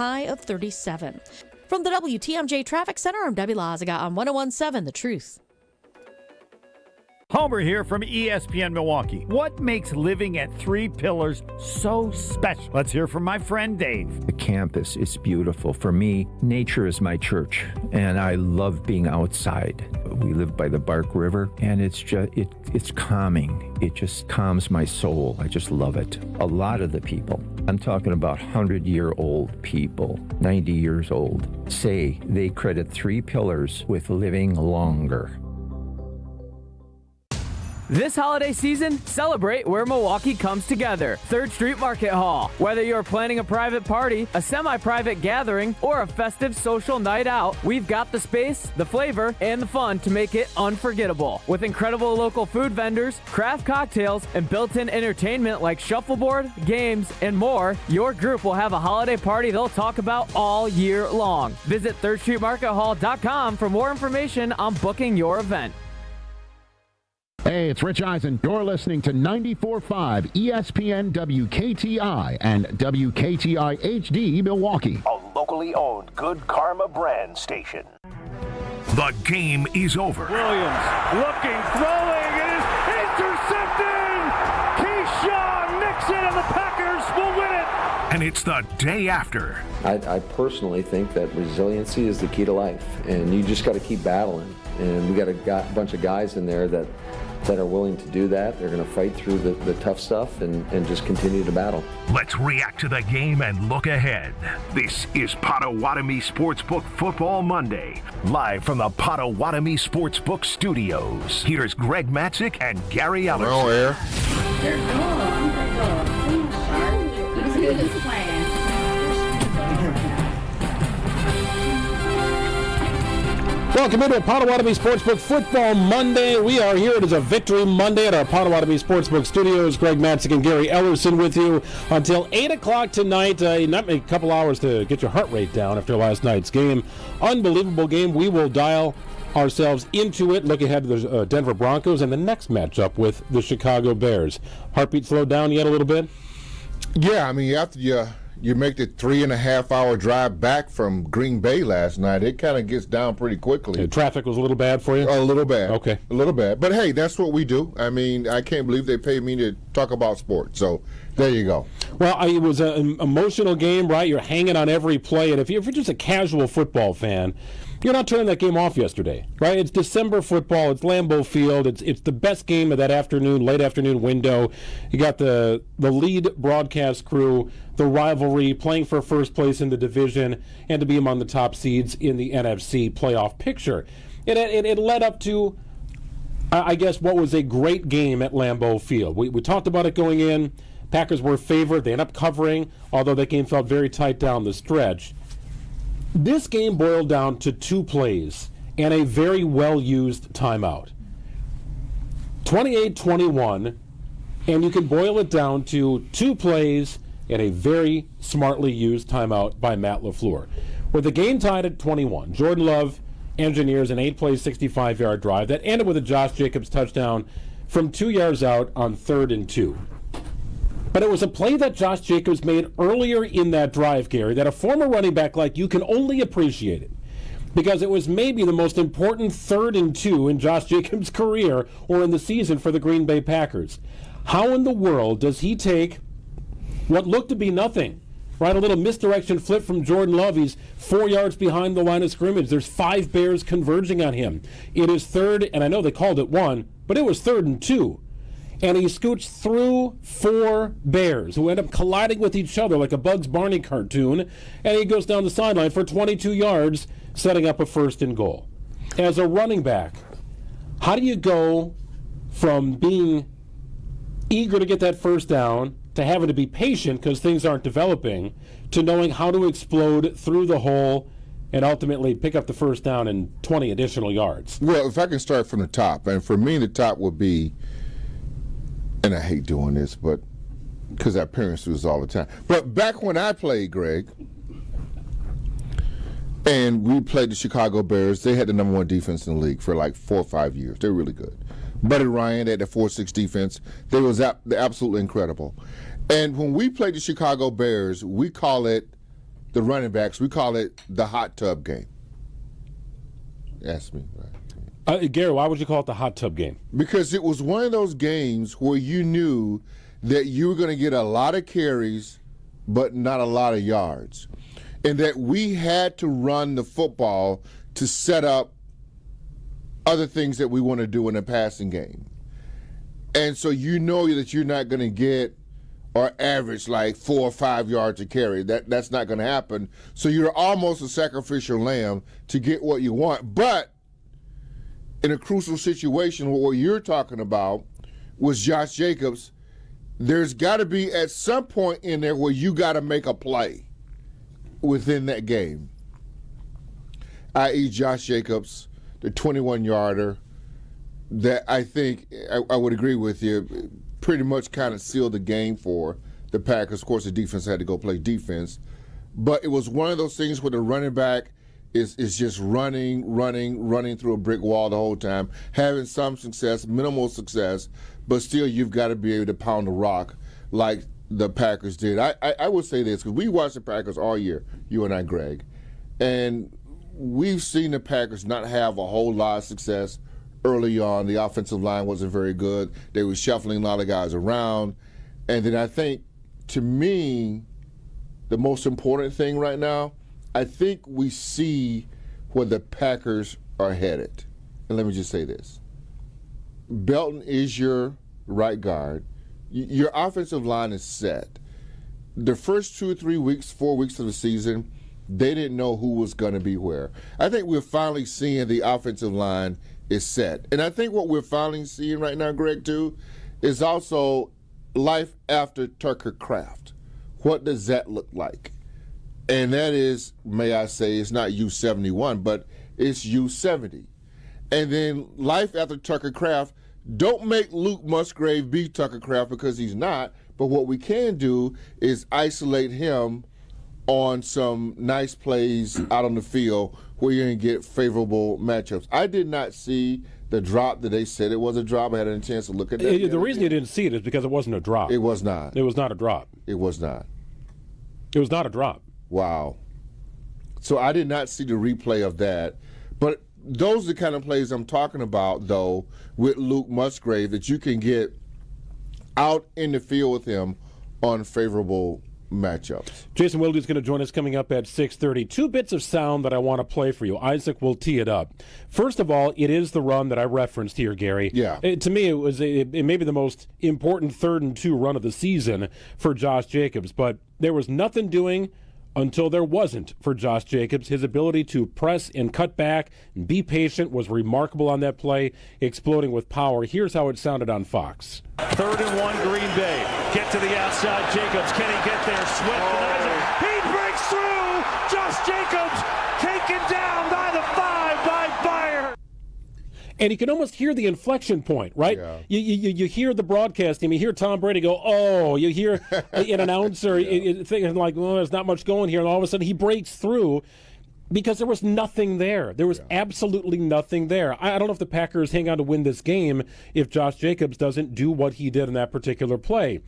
high of 37. From the WTMJ Traffic Center, I'm Debbie Lazaga on 101.7 The Truth. Homer here from ESPN Milwaukee. What makes living at Three Pillars so special? Let's hear from my friend Dave. The campus is beautiful. For me, nature is my church, and I love being outside. We live by the Bark River, and it's calming. It just calms my soul. I just love it. A lot of the people, I'm talking about 100-year-old people, 90 years old, say they credit Three Pillars with living longer. This holiday season, celebrate where Milwaukee comes together. 3rd Street Market Hall. Whether you're planning a private party, a semi-private gathering, or a festive social night out, we've got the space, the flavor, and the fun to make it unforgettable. With incredible local food vendors, craft cocktails, and built-in entertainment like shuffleboard, games, and more, your group will have a holiday party they'll talk about all year long. Visit thirdstreetmarkethall.com for more information on booking your event. Hey, it's Rich Eisen. You're listening to 94.5 ESPN WKTI and WKTI HD Milwaukee. A locally owned Good Karma brand station. The game is over. Williams looking, throwing, it is intercepted! Keyshawn Nixon and the Packers will win it! And it's the day after. I personally think that resiliency is the key to life, and you just got to keep battling. And we got a bunch of guys in there that are willing to do that. They're going to fight through the tough stuff and just continue to battle. Let's react to the game and look ahead. This is Potawatomi Sportsbook Football Monday, live from the Potawatomi Sportsbook Studios. Here's Greg Matzik and Gary Ellerson. We're on air. They're cool. Let's do this plan. Welcome into a Potawatomi Sportsbook Football Monday. We are here. It is a Victory Monday at our Potawatomi Sportsbook Studios. Greg Matzik and Gary Ellerson with you until 8 o'clock tonight. Not a couple hours to get your heart rate down after last night's game. Unbelievable game. We will dial ourselves into it. Look ahead to the Denver Broncos and the next matchup with the Chicago Bears. Heartbeat slowed down yet a little bit? Yeah, I mean, after you make the 3.5-hour drive back from Green Bay last night, it kind of gets down pretty quickly. The traffic was a little bad for you? A little bad. Okay. A little bad. But, hey, that's what we do. I mean, I can't believe they paid me to talk about sports. So, there you go. Well, it was an emotional game, right? You're hanging on every play. And if you're just a casual football fan, you're not turning that game off yesterday, right? It's December football. It's Lambeau Field. It's the best game of that afternoon, late afternoon window. You got the lead broadcast crew, the rivalry, playing for first place in the division, and to be among the top seeds in the NFC playoff picture. It led up to, I guess, what was a great game at Lambeau Field. We talked about it going in. Packers were favored. They ended up covering, although that game felt very tight down the stretch. This game boiled down to 2 plays and a very well-used timeout. 28-21, and you can boil it down to 2 plays and a very smartly used timeout by Matt LaFleur. With the game tied at 21, Jordan Love engineers an 8-play, 65-yard drive that ended with a Josh Jacobs touchdown from 2 yards out on 3rd and 2. But it was a play that Josh Jacobs made earlier in that drive, Gary, that a former running back like you can only appreciate it. Because it was maybe the most important 3rd and 2 in Josh Jacobs' career or in the season for the Green Bay Packers. How in the world does he take what looked to be nothing, right? A little misdirection flip from Jordan Love. He's 4 yards behind the line of scrimmage. There's 5 Bears converging on him. It is 3rd, and I know they called it 1, but it was 3rd and 2. And he scoots through 4 Bears who end up colliding with each other like a Bugs Bunny cartoon, and he goes down the sideline for 22 yards, setting up a 1st and goal. As a running back, how do you go from being eager to get that first down to having to be patient because things aren't developing to knowing how to explode through the hole and ultimately pick up the first down and 20 additional yards? Well, if I can start from the top, and for me the top would be, and I hate doing this, but because our parents do this all the time. But back when I played, Greg, and we played the Chicago Bears, they had the #1 defense in the league for like 4 or 5 years. They're really good. Buddy Ryan, they had the 4-6 defense. They was absolutely incredible. And when we played the Chicago Bears, we call it the running backs, we call it the hot tub game. Ask me. Gary, why would you call it the hot tub game? Because it was one of those games where you knew that you were going to get a lot of carries, but not a lot of yards. And that we had to run the football to set up other things that we want to do in a passing game. And so you know that you're not going to get or average like 4 or 5 yards a carry. That's not going to happen. So you're almost a sacrificial lamb to get what you want. But in a crucial situation, what you're talking about was Josh Jacobs. There's got to be at some point in there where you got to make a play within that game, i.e. Josh Jacobs, the 21-yarder, that I think I would agree with you, pretty much kind of sealed the game for the Packers. Of course, the defense had to go play defense. But it was one of those things where the running back is just running through a brick wall the whole time, having some success, minimal success, but still you've got to be able to pound the rock like the Packers did. I would say this, because we watched the Packers all year, you and I, Greg, and we've seen the Packers not have a whole lot of success early on. The offensive line wasn't very good. They were shuffling a lot of guys around. And then I think, to me, the most important thing right now, I think we see where the Packers are headed. And let me just say this. Belton is your right guard. Your offensive line is set. The first 2 or 3 weeks, 4 weeks of the season, they didn't know who was going to be where. I think we're finally seeing the offensive line is set. And I think what we're finally seeing right now, Greg, too, is also life after Tucker Kraft. What does that look like? And that is, may I say, it's not U71, but it's U70. And then life after Tucker Kraft, don't make Luke Musgrave be Tucker Kraft, because he's not. But what we can do is isolate him on some nice plays out on the field where you're going to get favorable matchups. I did not see the drop that they said it was a drop. I had a chance to look at that. The reason you didn't see it is because it wasn't a drop. It was not. It was not a drop. It was not. It was not a drop. Wow. So I did not see the replay of that. But those are the kind of plays I'm talking about, though, with Luke Musgrave, that you can get out in the field with him on favorable matchups. Jason Wilde's going to join us coming up at 6:30. 2 bits of sound that I want to play for you. Isaac will tee it up. First of all, it is the run that I referenced here, Gary. Yeah. To me, it may be the most important 3rd and 2 run of the season for Josh Jacobs, but there was nothing doing until there wasn't for Josh Jacobs. His ability to press and cut back and be patient was remarkable on that play, exploding with power. Here's how it sounded on Fox. 3rd and 1, Green Bay. Get to the outside, Jacobs. Can he get there? Swift denies it. He breaks through. Josh Jacobs taken down by the 5 by Bayer. And you can almost hear the inflection point, right? Yeah. You hear the broadcast team. You hear Tom Brady go, oh. You hear an announcer thinking like, well, there's not much going here. And all of a sudden he breaks through because there was nothing there. There was absolutely nothing there. I don't know if the Packers hang on to win this game if Josh Jacobs doesn't do what he did in that particular play.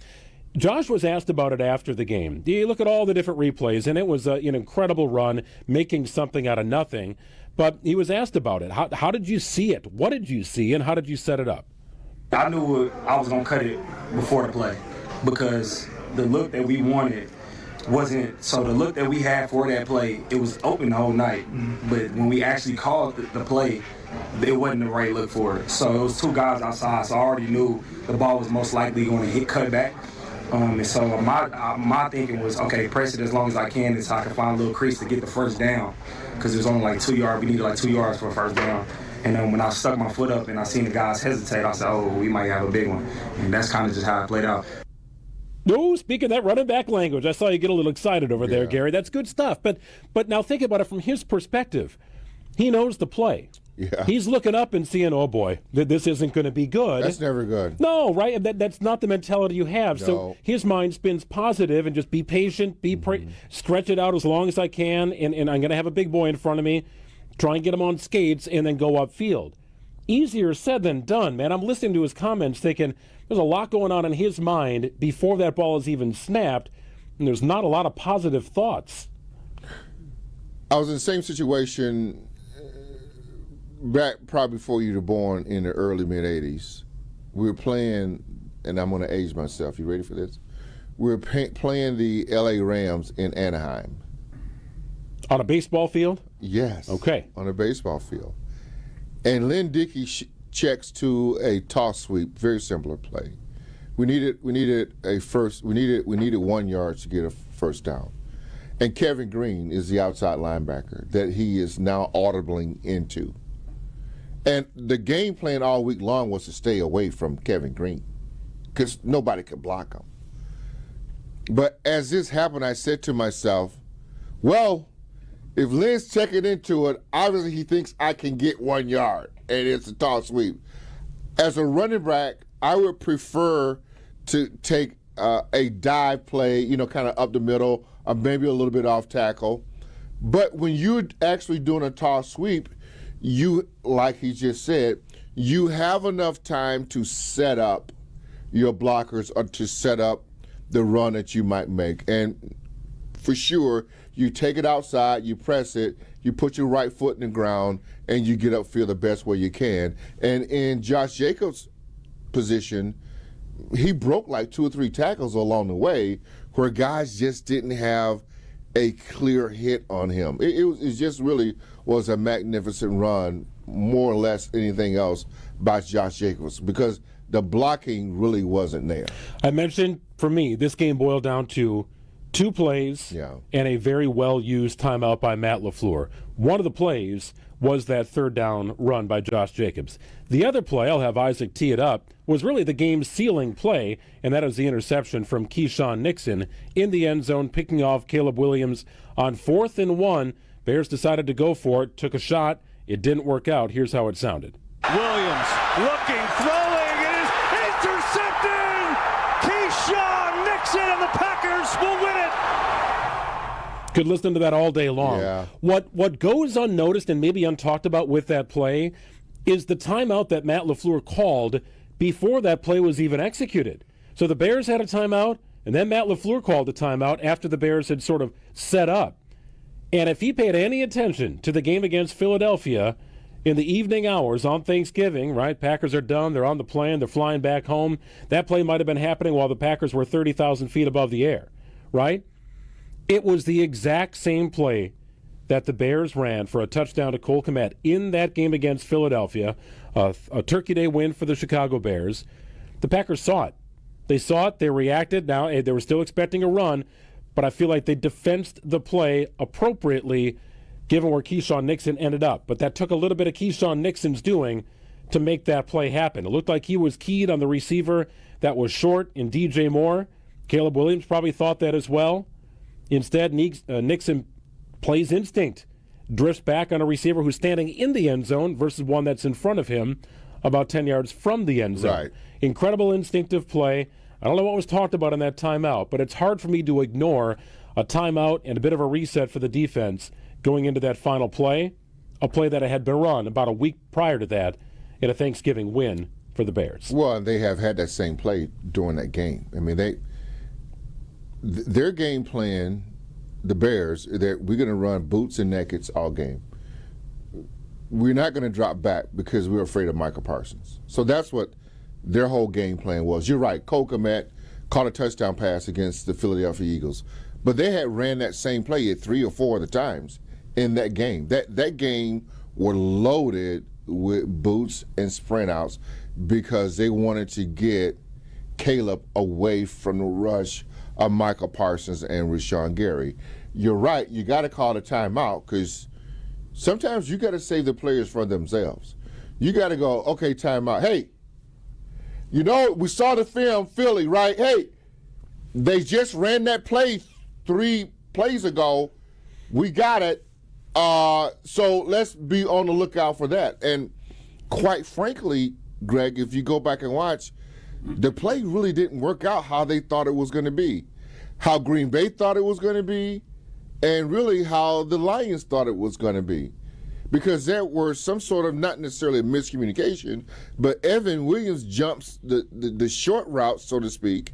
Josh was asked about it after the game. You look at all the different replays, and it was an incredible run, making something out of nothing. But he was asked about it. How did you see it? What did you see, and how did you set it up? I knew I was going to cut it before the play because the look that we wanted wasn't – so the look that we had for that play, it was open the whole night. But when we actually called the play, it wasn't the right look for it. So it was 2 guys outside, so I already knew the ball was most likely going to hit cutback. And so my thinking was, okay, press it as long as I can so I can find a little crease to get the first down because it was only like 2 yards. We needed like 2 yards for a first down. And then when I stuck my foot up and I seen the guys hesitate, I said, oh, we might have a big one. And that's kind of just how it played out. No, speaking of that running back language, I saw you get a little excited over there, Gary. That's good stuff. But now think about it from his perspective. He knows the play. Yeah. He's looking up and seeing, oh boy, this isn't going to be good. That's never good. No, right? That's not the mentality you have. No. So his mind spins positive and just be patient, stretch it out as long as I can, and I'm going to have a big boy in front of me, try and get him on skates, and then go upfield. Easier said than done, man. I'm listening to his comments thinking there's a lot going on in his mind before that ball is even snapped, and there's not a lot of positive thoughts I was in the same situation back probably before you were born in the early mid-'80s. We were playing, and I'm going to age myself. You ready for this? We were playing the L.A. Rams in Anaheim. On a baseball field? Yes. Okay. On a baseball field. And Lynn Dickey checks to a toss sweep, very similar play. We needed 1 yard to get a first down. And Kevin Green is the outside linebacker that he is now audibling into. And the game plan all week long was to stay away from Kevin Green because nobody could block him. But as this happened, I said to myself, well, if Lynn's checking into it, obviously he thinks I can get 1 yard, and it's a toss sweep. As a running back, I would prefer to take a dive play, kind of up the middle, or maybe a little bit off tackle. But when you're actually doing a toss sweep, you, like he just said, you have enough time to set up your blockers or to set up the run that you might make. And for sure, you take it outside, you press it, you put your right foot in the ground, and you get upfield the best way you can. And in Josh Jacobs' position, he broke like 2 or 3 tackles along the way where guys just didn't have a clear hit on him. It just really was a magnificent run, more or less anything else, by Josh Jacobs because the blocking really wasn't there. I mentioned, for me, this game boiled down to 2 plays and a very well-used timeout by Matt LaFleur. One of the plays was that 3rd down run by Josh Jacobs. The other play, I'll have Isaac tee it up, was really the game's sealing play, and that is the interception from Keyshawn Nixon in the end zone, picking off Caleb Williams on 4th and 1. Bears decided to go for it, took a shot. It didn't work out. Here's how it sounded. Williams looking, throwing, it is intercepted! Keyshawn Nixon and the Packers will win it! Could listen to that all day long. Yeah. What goes unnoticed and maybe untalked about with that play is the timeout that Matt LaFleur called before that play was even executed. So the Bears had a timeout, and then Matt LaFleur called a timeout after the Bears had sort of set up. And if he paid any attention to the game against Philadelphia in the evening hours on Thanksgiving, right? Packers are done, they're on the plane, they're flying back home. That play might have been happening while the Packers were 30,000 feet above the air, right? It was the exact same play that the Bears ran for a touchdown to Cole Kmet in that game against Philadelphia, a Turkey Day win for the Chicago Bears. The Packers saw it. They saw it, they reacted. Now, they were still expecting a run, but I feel like they defensed the play appropriately given where Keyshawn Nixon ended up. But that took a little bit of Keyshawn Nixon's doing to make that play happen. It looked like he was keyed on the receiver that was short in DJ Moore. Caleb Williams probably thought that as well. Instead, Nixon plays instinct, drifts back on a receiver who's standing in the end zone versus one that's in front of him about 10 yards from the end zone. Right. Incredible instinctive play. I don't know what was talked about in that timeout, but it's hard for me to ignore a timeout and a bit of a reset for the defense going into that final play, a play that had been run about a week prior to that in a Thanksgiving win for the Bears. Well, they have had that same play during that game. I mean, their game plan, the Bears, that we're going to run boots and nakeds all game. We're not going to drop back because we're afraid of Michael Parsons. So that's what their whole game plan was. You're right. Cole Kmet caught a touchdown pass against the Philadelphia Eagles. But they had ran that same play at 3 or 4 other times in that game. That game were loaded with boots and sprint outs because they wanted to get Caleb away from the rush of Michael Parsons and Rashawn Gary. You're right. You got to call a timeout because sometimes you got to save the players for themselves. You got to go, okay, timeout. Hey, we saw the film, Philly, right? Hey, they just ran that play 3 plays ago. We got it. So let's be on the lookout for that. And quite frankly, Greg, if you go back and watch, the play really didn't work out how they thought it was going to be, how Green Bay thought it was going to be, and really how the Lions thought it was going to be. Because there were some sort of, not necessarily a miscommunication, but Evan Williams jumps the short route, so to speak,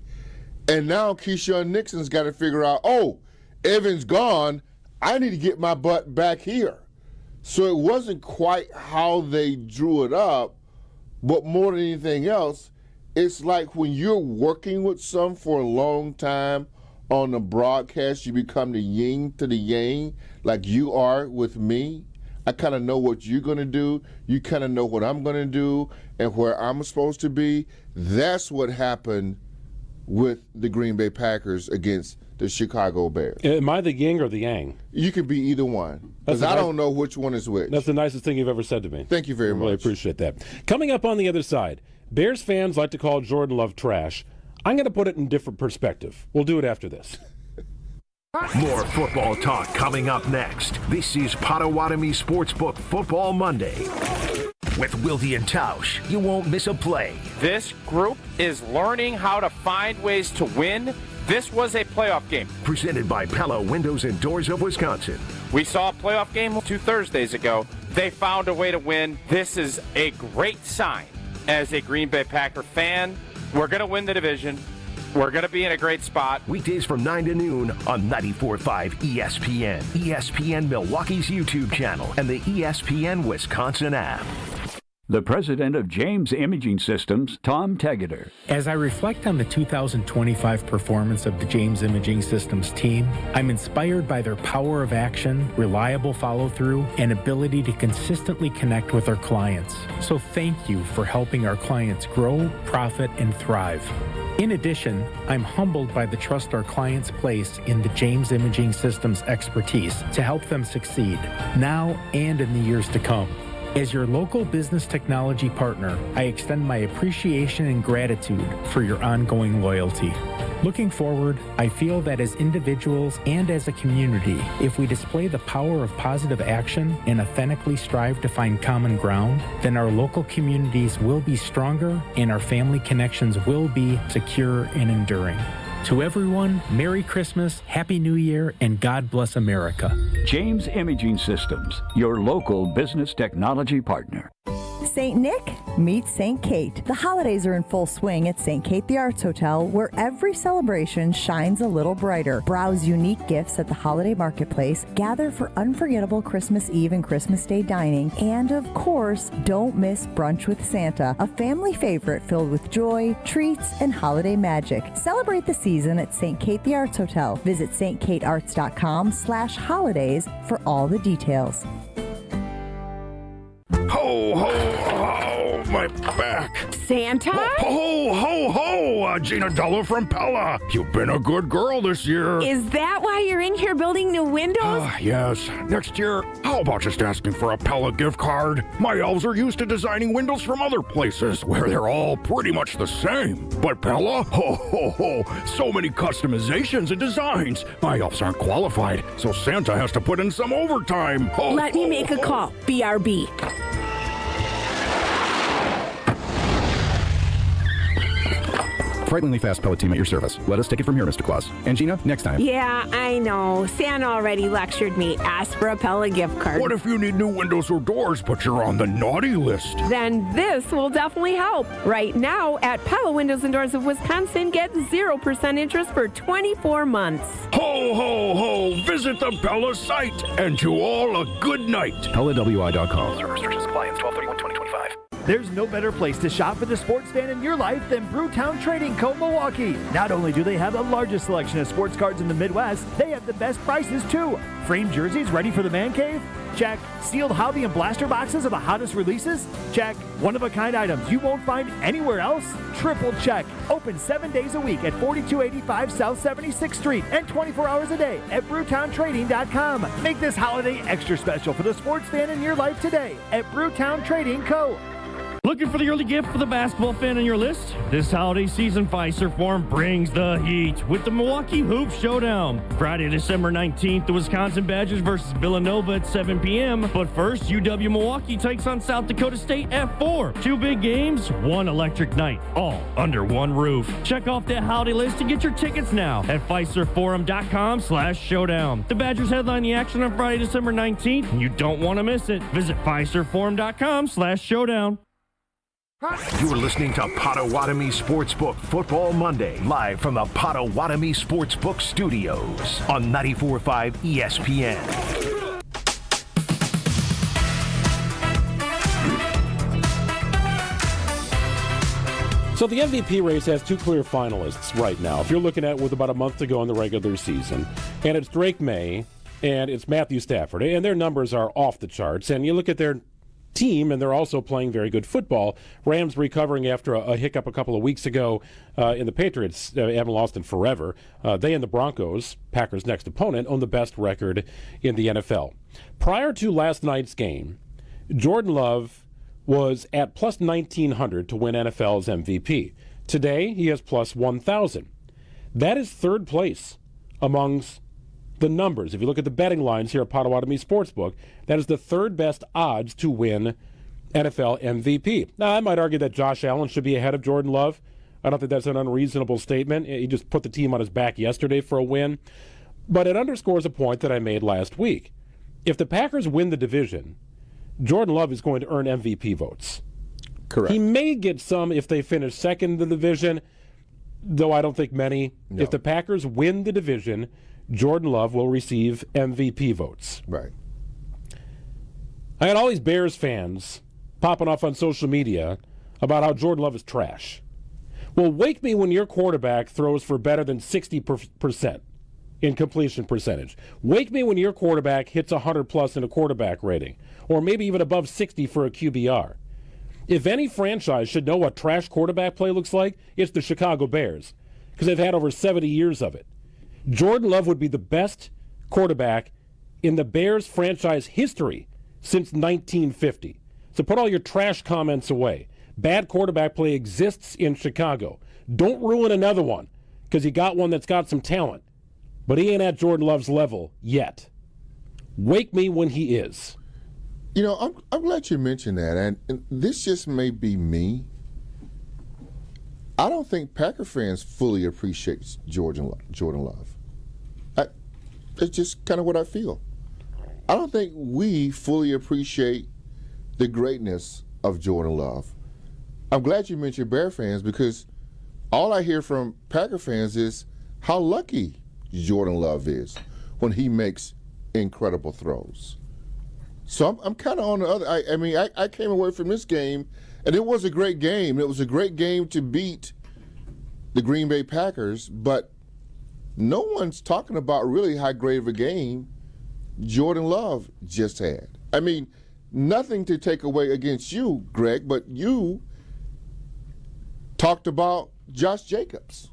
and now Keyshawn Nixon's got to figure out, oh, Evan's gone, I need to get my butt back here. So it wasn't quite how they drew it up, but more than anything else, it's like when you're working with some for a long time on the broadcast, you become the yin to the yang, like you are with me. I kind of know what you're going to do. You kind of know what I'm going to do and where I'm supposed to be. That's what happened with the Green Bay Packers against the Chicago Bears. Am I the yin or the yang? You can be either one, because I don't know which one is which. That's the nicest thing you've ever said to me. Thank you very much. I really appreciate that. Coming up on the other side, Bears fans like to call Jordan Love trash. I'm going to put it in different perspective. We'll do it after this. More football talk coming up next. This is Potawatomi Sportsbook Football Monday. With Wilde and Tausch, you won't miss a play. This group is learning how to find ways to win. This was a playoff game. Presented by Pella Windows and Doors of Wisconsin. We saw a playoff game 2 Thursdays ago. They found a way to win. This is a great sign as a Green Bay Packer fan. We're going to win the division. We're going to be in a great spot. Weekdays from 9 to noon on 94.5 ESPN, ESPN Milwaukee's YouTube channel, and the ESPN Wisconsin app. The president of James Imaging Systems, Tom Tegeter. As I reflect on the 2025 performance of the James Imaging Systems team, I'm inspired by their power of action, reliable follow-through, and ability to consistently connect with our clients. So thank you for helping our clients grow, profit, and thrive. In addition, I'm humbled by the trust our clients place in the James Imaging Systems expertise to help them succeed, now and in the years to come. As your local business technology partner, I extend my appreciation and gratitude for your ongoing loyalty. Looking forward, I feel that as individuals and as a community, if we display the power of positive action and authentically strive to find common ground, then our local communities will be stronger and our family connections will be secure and enduring. To everyone, Merry Christmas, Happy New Year, and God bless America. James Imaging Systems, your local business technology partner. St. Nick meets St. Kate. The holidays are in full swing at St. Kate the Arts Hotel, where every celebration shines a little brighter. Browse unique gifts at the holiday marketplace, gather for unforgettable Christmas Eve and Christmas Day dining, and of course, don't miss Brunch with Santa, a family favorite filled with joy, treats, and holiday magic. Celebrate the season at St. Kate the Arts Hotel. Visit stkatearts.com/holidays for all the details. Ho, ho, ho, my back. Santa? Ho, ho, ho, Gina Della from Pella. You've been a good girl this year. Is that why you're in here building new windows? Yes. Next year, how about just asking for a Pella gift card? My elves are used to designing windows from other places where they're all pretty much the same. But Pella? Ho, ho, ho, so many customizations and designs. My elves aren't qualified, so Santa has to put in some overtime. Ho, Let me make a call. BRB. Frighteningly fast Pella team at your service. Let us take it from here, Mr. Claus. And Gina, next time. Yeah, I know. Santa already lectured me. Ask for a Pella gift card. What if you need new windows or doors, but you're on the naughty list? Then this will definitely help. Right now, at Pella Windows and Doors of Wisconsin, get 0% interest for 24 months. Ho, ho, ho! Visit the Pella site, and to all a good night. PellaWI.com. Service restrictions apply. 12/31/2025. There's no better place to shop for the sports fan in your life than Brewtown Trading Co. Milwaukee. Not only do they have the largest selection of sports cards in the Midwest, they have the best prices too. Framed jerseys ready for the man cave? Check. Sealed hobby and blaster boxes of the hottest releases? Check. One-of-a-kind items you won't find anywhere else? Triple check. Open 7 days a week at 4285 South 76th Street and 24 hours a day at BrewtownTrading.com. Make this holiday extra special for the sports fan in your life today at Brewtown Trading Co. Looking for the early gift for the basketball fan on your list? This holiday season, Fiserv Forum brings the heat with the Milwaukee Hoop Showdown. Friday, December 19th, the Wisconsin Badgers versus Villanova at 7 p.m. But first, UW Milwaukee takes on South Dakota State at 4. 2 big games, one electric night, all under one roof. Check off that holiday list and get your tickets now at FiservForum.com/showdown. The Badgers headline the action on Friday, December 19th, and you don't want to miss it. Visit FiservForum.com/showdown. You're listening to Potawatomi Sportsbook Football Monday, live from the Potawatomi Sportsbook Studios on 94.5 ESPN. So the MVP race has two clear finalists right now. If you're looking at it with about a month to go in the regular season, and it's Drake May and it's Matthew Stafford, and their numbers are off the charts, and you look at their team, and they're also playing very good football. Rams recovering after a hiccup a couple of weeks ago in the Patriots. Haven't lost in forever. They and the Broncos, Packers' next opponent, own the best record in the NFL. Prior to last night's game, Jordan Love was at plus 1,900 to win NFL's MVP. Today, he has plus 1,000. That is third place amongst the numbers. If you look at the betting lines here at Potawatomi Sportsbook, that is the third best odds to win NFL MVP. Now, I might argue that Josh Allen should be ahead of Jordan Love. I don't think that's an unreasonable statement. He just put the team on his back yesterday for a win. But it underscores a point that I made last week. If the Packers win the division, Jordan Love is going to earn MVP votes. Correct. He may get some if they finish second in the division, though I don't think many. No. If the Packers win the division, Jordan Love will receive MVP votes. Right. I had all these Bears fans popping off on social media about how Jordan Love is trash. Well, wake me when your quarterback throws for better than 60% in completion percentage. Wake me when your quarterback hits 100+ in a quarterback rating, or maybe even above 60 for a QBR. If any franchise should know what trash quarterback play looks like, it's the Chicago Bears, because they've had over 70 years of it. Jordan Love would be the best quarterback in the Bears franchise history since 1950. So put all your trash comments away. Bad quarterback play exists in Chicago. Don't ruin another one, because you got one that's got some talent. But he ain't at Jordan Love's level yet. Wake me when he is. You know, I'm glad you mentioned that, and this just may be me. I don't think Packer fans fully appreciate Jordan Love. It's just kind of what I feel. I don't think we fully appreciate the greatness of Jordan Love. I'm glad you mentioned Bear fans, because all I hear from Packer fans is how lucky Jordan Love is when he makes incredible throws. So I'm kind of on the other. I came away from this game, and it was a great game. It was a great game to beat the Green Bay Packers, but no one's talking about really how great of a game Jordan Love just had. I mean, nothing to take away against you, Greg, but you talked about Josh Jacobs,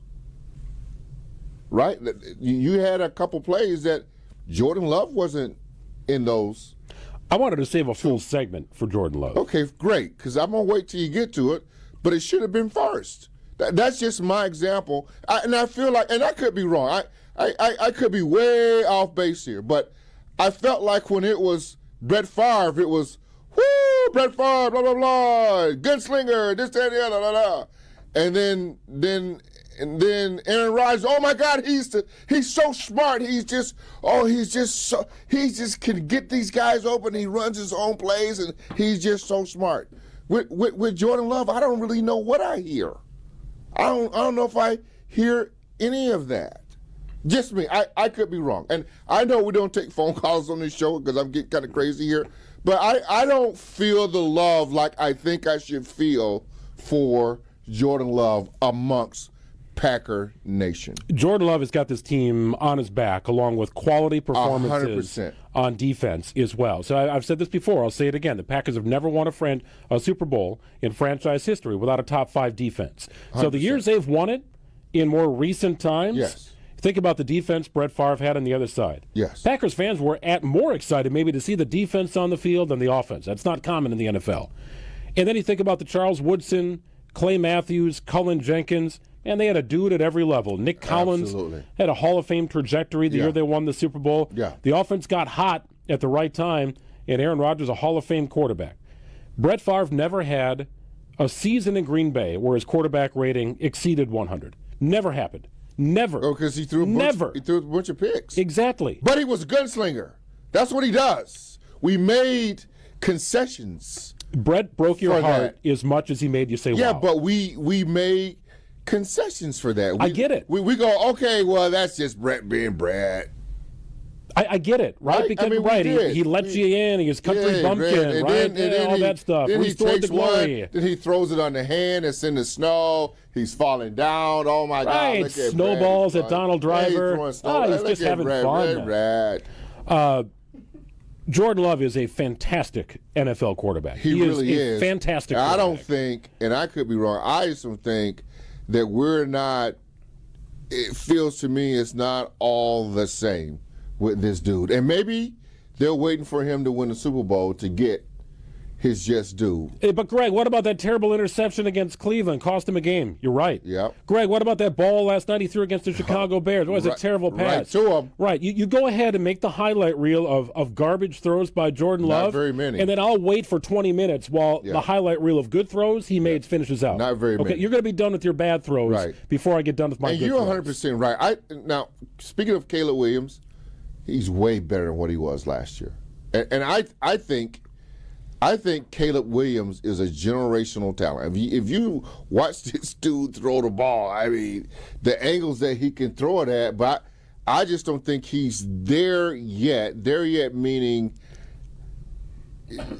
right? You had a couple plays that Jordan Love wasn't in those. I wanted to save a full segment for Jordan Love. Okay, great, because I'm going to wait till you get to it, but it should have been first. That's just my example. And I feel like, and I could be wrong. I could be way off base here, but I felt like when it was Brett Favre, it was, whoo, Brett Favre, blah, blah, blah, gunslinger, this, that, blah, blah, blah. And then Aaron Rodgers, oh my God, he's so smart. He just can get these guys open. He runs his own plays, and he's just so smart. With Jordan Love, I don't really know what I hear. I don't know if I hear any of that. Just me. I could be wrong. And I know we don't take phone calls on this show because I'm getting kind of crazy here. But I don't feel the love like I think I should feel for Jordan Love amongst Packer Nation. Jordan Love has got this team on his back, along with quality performances 100%. On defense as well. So I've said this before, I'll say it again. The Packers have never won a Super Bowl in franchise history without a top 5 defense. 100%. So the years they've won it in more recent times, yes. Think about the defense Brett Favre had on the other side. Yes. Packers fans were more excited maybe to see the defense on the field than the offense. That's not common in the NFL. And then you think about the Charles Woodson, Clay Matthews, Cullen Jenkins, and they had a dude at every level. Nick Collins had a Hall of Fame trajectory the year they won the Super Bowl. Yeah. The offense got hot at the right time, and Aaron Rodgers, a Hall of Fame quarterback. Brett Favre never had a season in Green Bay where his quarterback rating exceeded 100. Never happened. Never. Oh, because he threw a bunch of picks. Exactly. But he was a gunslinger. That's what he does. We made concessions Brett broke your heart as much as he made you say, wow. Yeah, but we made concessions for that. I get it. We go, okay, well, that's just Brett being Brett. I get it, right? Because he lets you in. He was country bumpkin, right? And then all that stuff. Then Restored the glory. Then he throws it on the hand. It's in the snow. He's falling down. Oh my God! Right, look at snowballs Brad. at Donald Driver. He's just having fun. Jordan Love is a fantastic NFL quarterback. He really is a fantastic quarterback. I don't think, and I could be wrong, I just don't think that we're not, it feels to me it's not all the same with this dude. And maybe they're waiting for him to win the Super Bowl to get his just due. But, Greg, what about that terrible interception against Cleveland? Cost him a game. You're right. Yep. Greg, what about that ball last night he threw against the Chicago Bears? It was a terrible pass. Right to him. Right. You go ahead and make the highlight reel of garbage throws by Jordan Love. Not very many. And then I'll wait for 20 minutes while the highlight reel of good throws he made finishes out. Not very many. Okay, you're going to be done with your bad throws before I get done with my good throws. And you're 100% right. Now, speaking of Caleb Williams, he's way better than what he was last year. And I think Caleb Williams is a generational talent. If you watch this dude throw the ball, I mean, the angles that he can throw it at, but I just don't think he's there yet. There yet meaning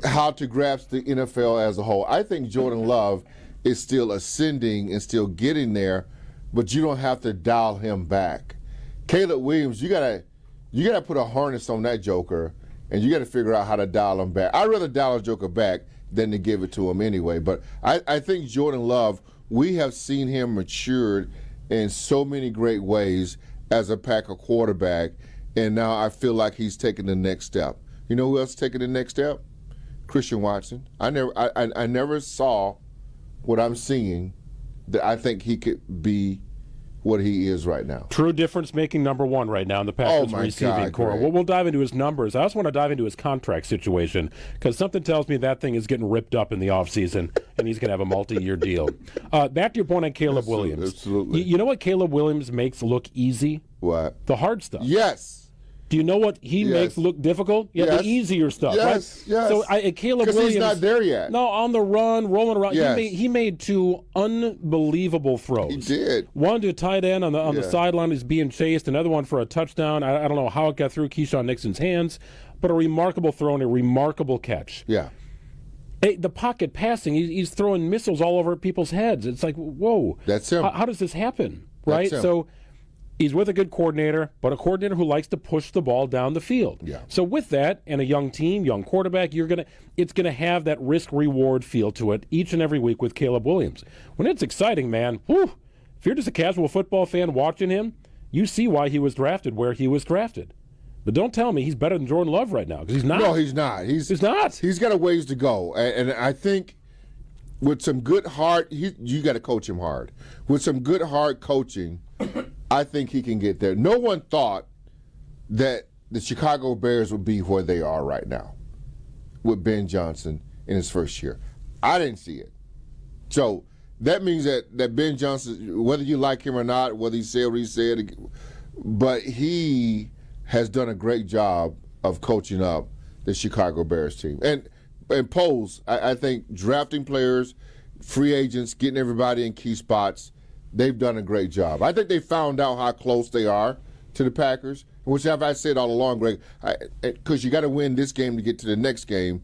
how to grasp the NFL as a whole. I think Jordan Love is still ascending and still getting there, but you don't have to dial him back. Caleb Williams, you gotta put a harness on that joker, and you got to figure out how to dial him back. I'd rather dial a joker back than to give it to him anyway. But I think Jordan Love, we have seen him matured in so many great ways as a Packer quarterback, and now I feel like he's taking the next step. You know who else is taking the next step? Christian Watson. I never saw what I'm seeing that I think he could be what he is right now. True difference-making number one right now in the Packers receiving core. We'll dive into his numbers. I also want to dive into his contract situation because something tells me that thing is getting ripped up in the offseason and he's going to have a multi-year deal. Back to your point on Caleb Williams. Absolutely. You know what Caleb Williams makes look easy? What? The hard stuff. Yes. Do you know what he makes look difficult? Yeah, the easier stuff. Yes, right? yes. So Caleb Williams, he's not there yet. No, on the run, rolling around. Yes. He made two unbelievable throws. He did. One to a tight end on the sideline who's being chased. Another one for a touchdown. I don't know how it got through Keyshawn Nixon's hands, but a remarkable throw and a remarkable catch. Yeah. Hey, the pocket passing, he's throwing missiles all over people's heads. It's like, whoa. That's him. How does this happen? Right? That's him. So he's with a good coordinator, but a coordinator who likes to push the ball down the field. Yeah. So with that, and a young team, young quarterback, it's gonna have that risk-reward feel to it each and every week with Caleb Williams. When it's exciting, man, whew, if you're just a casual football fan watching him, you see why he was drafted where he was drafted. But don't tell me he's better than Jordan Love right now, because he's not. No, he's not. He's not. He's got a ways to go, and I think with some good hard, you got to coach him hard. With some good hard coaching, I think he can get there. No one thought that the Chicago Bears would be where they are right now with Ben Johnson in his first year. I didn't see it. So that means that Ben Johnson, whether you like him or not, whether he said what he said, but he has done a great job of coaching up the Chicago Bears team. And Poles, I think drafting players, free agents, getting everybody in key spots, they've done a great job. I think they found out how close they are to the Packers, which I've said all along, Greg, because you got to win this game to get to the next game.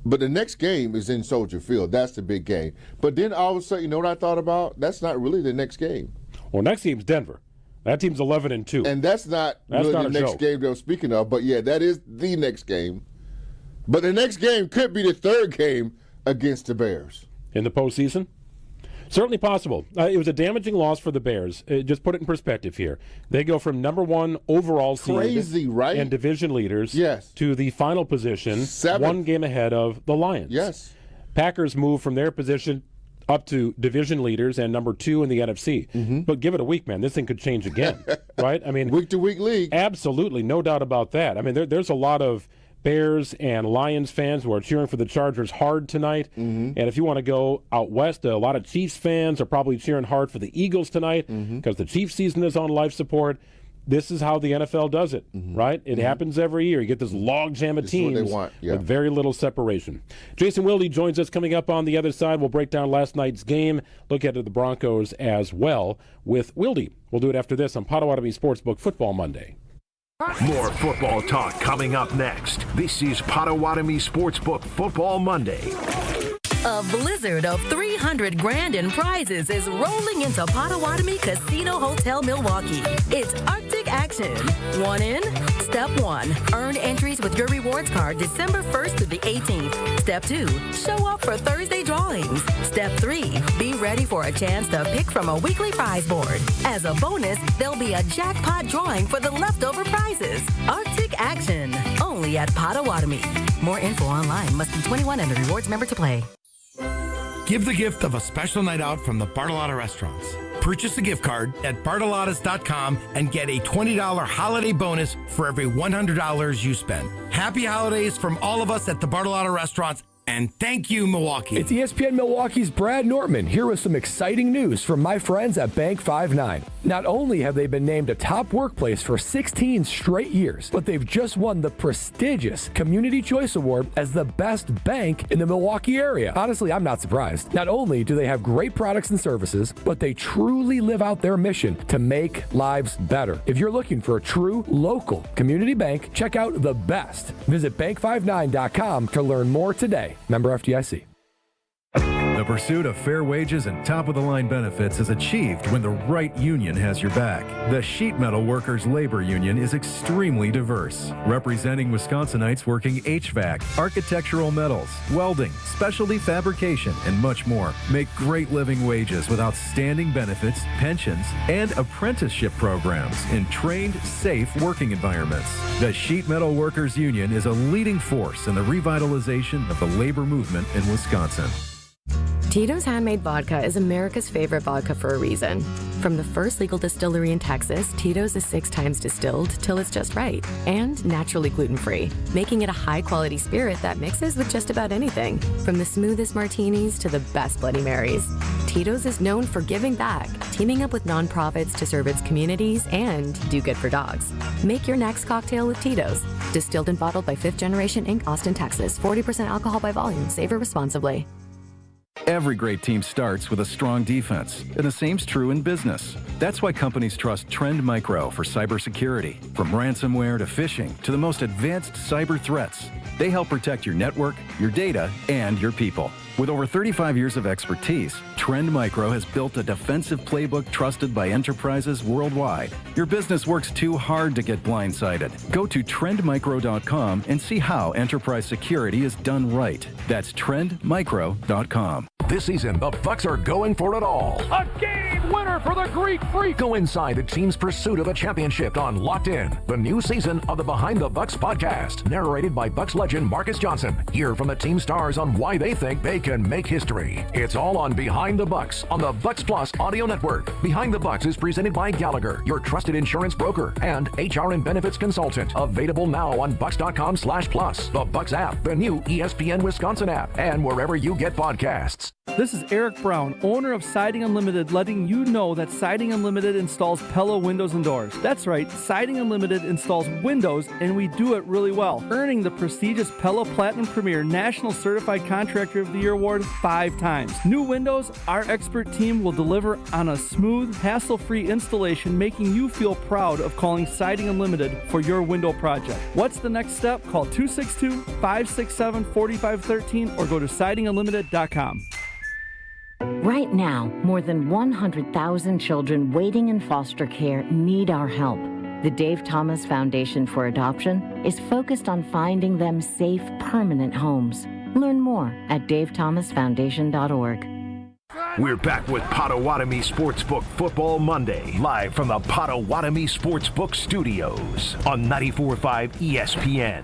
But the next game is in Soldier Field. That's the big game. But then all of a sudden, you know what I thought about? That's not really the next game. Well, next game's Denver. That team's 11-2. And that's not really the next game they were speaking of. But, yeah, that is the next game. But the next game could be the third game against the Bears. In the postseason? Certainly possible. It was a damaging loss for the Bears. Just put it in perspective here. They go from number one overall seed and division leaders to the final position, 1 game ahead of the Lions. Yes. Packers move from their position up to division leaders and number 2 in the NFC. Mm-hmm. But give it a week, man. This thing could change again, right? I mean, week-to-week league. Absolutely. No doubt about that. I mean, there's a lot of Bears and Lions fans who are cheering for the Chargers hard tonight. Mm-hmm. And if you want to go out west, a lot of Chiefs fans are probably cheering hard for the Eagles tonight because the Chiefs season is on life support. this is how the NFL does it, right? It happens every year. You get this log jam of teams with very little separation. Jason Wilde joins us coming up on the other side. We'll break down last night's game, look at the Broncos as well with Wilde. We'll do it after this on Potawatomi Sportsbook Football Monday. More football talk coming up next. This is Potawatomi Sportsbook Football Monday. A blizzard of $300,000 in prizes is rolling into Potawatomi Casino Hotel Milwaukee. It's Arctic action. Want in? Step 1. Earn entries with your rewards card December 1st to the 18th. Step 2. Show up for Thursday drawings. Step 3. Be ready for a chance to pick from a weekly prize board. As a bonus, there'll be a jackpot drawing for the leftover prizes. Arctic action. Only at Potawatomi. More info online. Must be 21 and a rewards member to play. Give the gift of a special night out from the Bartolotta Restaurants. Purchase a gift card at bartolottas.com and get a $20 holiday bonus for every $100 you spend. Happy holidays from all of us at the Bartolotta Restaurants. And thank you, Milwaukee. It's ESPN Milwaukee's Brad Nortman here with some exciting news from my friends at Bank 5-9. Not only have they been named a top workplace for 16 straight years, but they've just won the prestigious Community Choice Award as the best bank in the Milwaukee area. Honestly, I'm not surprised. Not only do they have great products and services, but they truly live out their mission to make lives better. If you're looking for a true local community bank, check out The Best. Visit bank59.com to learn more today. Member FDIC. The pursuit of fair wages and top-of-the-line benefits is achieved when the right union has your back. The Sheet Metal Workers Labor Union is extremely diverse, representing Wisconsinites working HVAC, architectural metals, welding, specialty fabrication, and much more. Make great living wages with outstanding benefits, pensions, and apprenticeship programs in trained, safe working environments. The Sheet Metal Workers Union is a leading force in the revitalization of the labor movement in Wisconsin. Tito's Handmade Vodka is America's favorite vodka for a reason. From the first legal distillery in Texas, Tito's is 6 times distilled till it's just right and naturally gluten-free, making it a high-quality spirit that mixes with just about anything, from the smoothest martinis to the best Bloody Marys. Tito's is known for giving back, teaming up with nonprofits to serve its communities and do good for dogs. Make your next cocktail with Tito's. Distilled and bottled by 5th Generation Inc., Austin, Texas. 40% alcohol by volume. Savor responsibly. Every great team starts with a strong defense, and the same's true in business. That's why companies trust Trend Micro for cybersecurity. From ransomware to phishing to the most advanced cyber threats, they help protect your network, your data, and your people. With over 35 years of expertise, Trend Micro has built a defensive playbook trusted by enterprises worldwide. Your business works too hard to get blindsided. Go to trendmicro.com and see how enterprise security is done right. That's trendmicro.com. This season, the Bucks are going for it all. A game winner for the Greek Freak. Go inside the team's pursuit of a championship on Locked In, the new season of the Behind the Bucks podcast, narrated by Bucks legend Marcus Johnson. Hear from the team stars on why they think they can make history. It's all on Behind the Bucks on the Bucks Plus audio network. Behind the Bucks is presented by Gallagher, your trusted insurance broker and HR and benefits consultant. Available now on bucks.com/plus, the Bucks app, the new ESPN Wisconsin app, and wherever you get podcasts. This is Eric Brown, owner of Siding Unlimited, letting you know that Siding Unlimited installs Pella windows and doors. That's right, Siding Unlimited installs windows, and we do it really well, earning the prestigious Pella Platinum Premier National Certified Contractor of the Year award 5 times. New windows, our expert team will deliver on a smooth, hassle-free installation, making you feel proud of calling Siding Unlimited for your window project. What's the next step? Call 262-567-4513 or go to sidingunlimited.com. Right now, more than 100,000 children waiting in foster care need our help. The Dave Thomas Foundation for Adoption is focused on finding them safe, permanent homes. Learn more at davethomasfoundation.org. We're back with Potawatomi Sportsbook Football Monday, live from the Potawatomi Sportsbook Studios on 94.5 ESPN.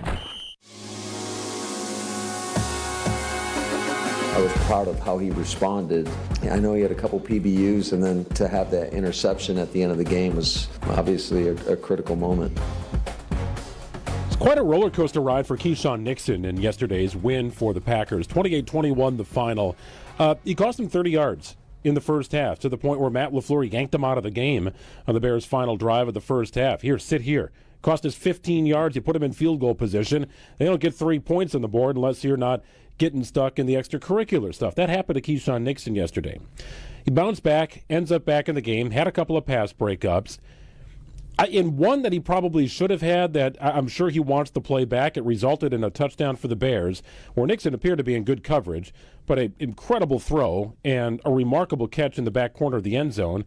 I was proud of how he responded. I know he had a couple PBUs, and then to have that interception at the end of the game was obviously a critical moment. It's quite a roller coaster ride for Keyshawn Nixon in yesterday's win for the Packers. 28-21 the final. He cost him 30 yards. in the first half, to the point where Matt LaFleur yanked him out of the game on the Bears' final drive of the first half. Here, sit here. Cost us 15 yards. You put him in field goal position. They don't get 3 points on the board unless you're not getting stuck in the extracurricular stuff. That happened to Keyshawn Nixon yesterday. He bounced back, ends up back in the game, had a couple of pass breakups. In one that he probably should have had that I'm sure he wants to play back, it resulted in a touchdown for the Bears, where Nixon appeared to be in good coverage, but an incredible throw and a remarkable catch in the back corner of the end zone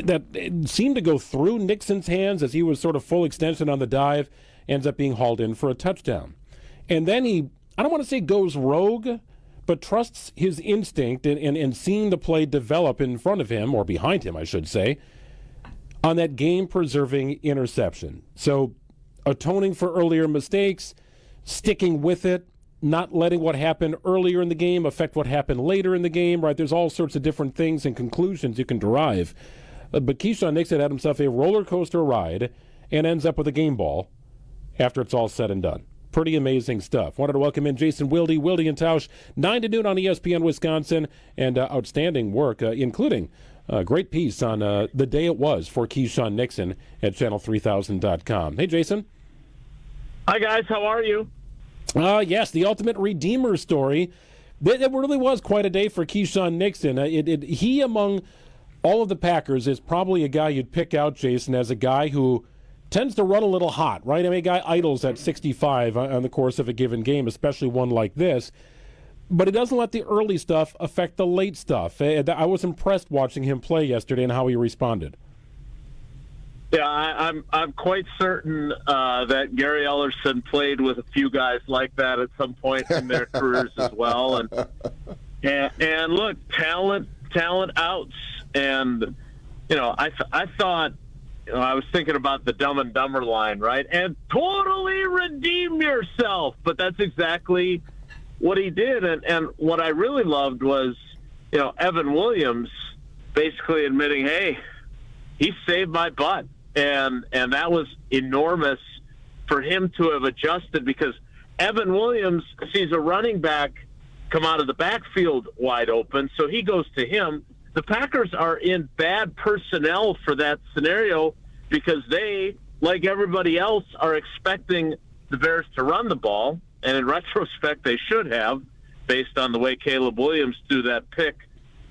that seemed to go through Nixon's hands as he was sort of full extension on the dive, ends up being hauled in for a touchdown. And then he, I don't want to say goes rogue, but trusts his instinct and seeing the play develop in front of him, or behind him, I should say, on that game-preserving interception. So atoning for earlier mistakes, sticking with it, not letting what happened earlier in the game affect what happened later in the game, right? There's all sorts of different things and conclusions you can derive. But Keyshawn Nixon had himself a roller coaster ride and ends up with a game ball after it's all said and done. Pretty amazing stuff. Wanted to welcome in Jason Wilde and Tausch, 9 to noon on ESPN Wisconsin, and outstanding work, including a great piece on the day it was for Keyshawn Nixon at channel3000.com. Hey, Jason. Hi, guys. How are you? Yes, the ultimate redeemer story. It really was quite a day for Keyshawn Nixon. He, among all of the Packers, is probably a guy you'd pick out, Jason, as a guy who tends to run a little hot, right? I mean, a guy idles at 65 on the course of a given game, especially one like this. But he doesn't let the early stuff affect the late stuff. I was impressed watching him play yesterday and how he responded. Yeah, I'm quite certain that Gary Ellerson played with a few guys like that at some point in their careers as well. And look, talent outs. And I thought. I was thinking about the Dumb and Dumber line, right? And totally redeem yourself. But that's exactly what he did. And what I really loved was, Evan Williams basically admitting, hey, he saved my butt. And that was enormous for him to have adjusted, because Evan Williams sees a running back come out of the backfield wide open. So he goes to him. The Packers are in bad personnel for that scenario because they, like everybody else, are expecting the Bears to run the ball. And in retrospect, they should have, based on the way Caleb Williams threw that pick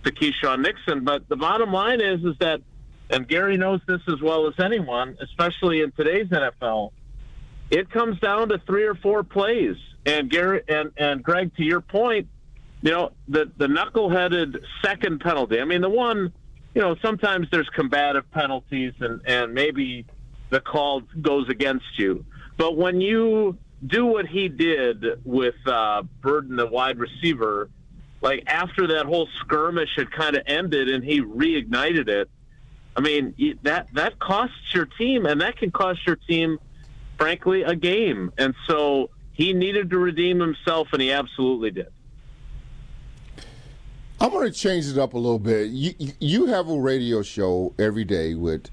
to Keyshawn Nixon. But the bottom line is that, and Gary knows this as well as anyone, especially in today's NFL, it comes down to 3 or 4 plays. And Gary and Greg, to your point, the knuckleheaded second penalty. I mean, the one, sometimes there's combative penalties and maybe the call goes against you. But when you do what he did with Burden, the wide receiver, like after that whole skirmish had kind of ended and he reignited it, I mean, that costs your team, and that can cost your team, frankly, a game. And so he needed to redeem himself, and he absolutely did. I'm going to change it up a little bit. You have a radio show every day with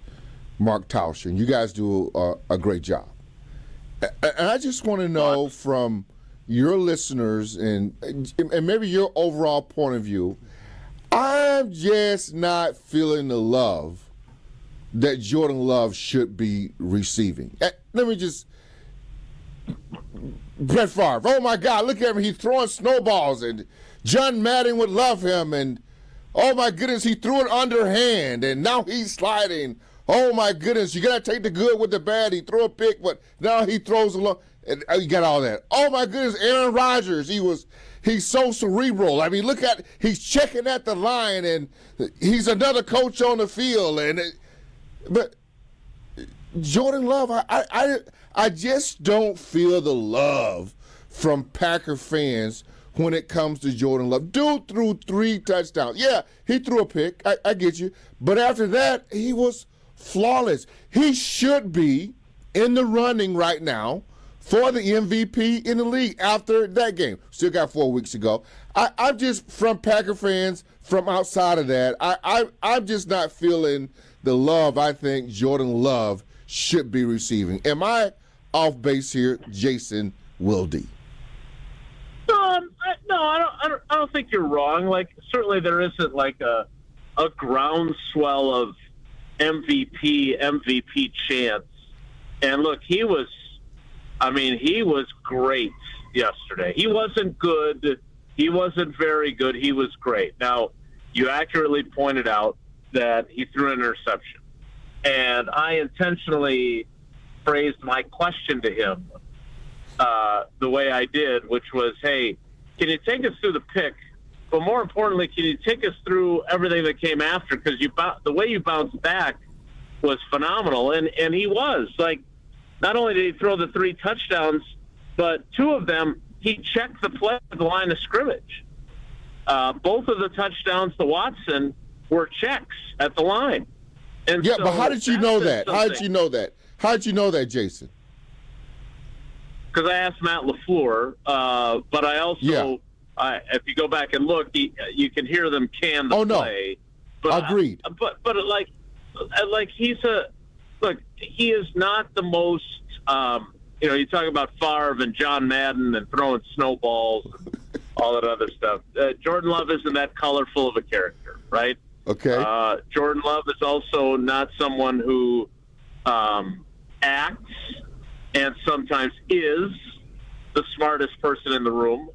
Mark Tausch, and you guys do a great job. And I just want to know from your listeners and maybe your overall point of view, I'm just not feeling the love that Jordan Love should be receiving. Let me just... Brett Favre, oh my God, look at him, he's throwing snowballs, and John Madden would love him, and oh my goodness, he threw it underhand, and now he's sliding. Oh my goodness, you got to take the good with the bad. He threw a pick, but now he throws a long, and you got all that. Oh my goodness, Aaron Rodgers, he's so cerebral. I mean, he's checking at the line, and he's another coach on the field, but Jordan Love, I just don't feel the love from Packer fans when it comes to Jordan Love. Dude threw 3 touchdowns. Yeah, he threw a pick. I get you. But after that, he was flawless. He should be in the running right now for the MVP in the league after that game. Still got 4 weeks to go. I'm just, from Packer fans, from outside of that, I'm just not feeling the love I think Jordan Love should be receiving. Am I off base here, Jason Wilde? No, I don't think you're wrong. Like, certainly there isn't like a a groundswell of MVP chants. And look, he was great yesterday. He wasn't good. He wasn't very good. He was great. Now, you accurately pointed out that he threw an interception. And I intentionally phrased my question to him the way I did, which was, hey, can you take us through the pick? But more importantly, can you take us through everything that came after? Because the way you bounced back was phenomenal. And he was. Like, not only did he throw the 3 touchdowns, but 2 of them, he checked the play at the line of scrimmage. Both of the touchdowns to Watson were checks at the line. And yeah, so but how did you know that? How did you know that? How did you know that, Jason? Because I asked Matt LaFleur, but I also, if you go back and look, you can hear them can the play. But, agreed. But he is not the most. You talk about Favre and John Madden and throwing snowballs and all that other stuff. Jordan Love isn't that colorful of a character, right? Okay. Jordan Love is also not someone who acts and sometimes is the smartest person in the room,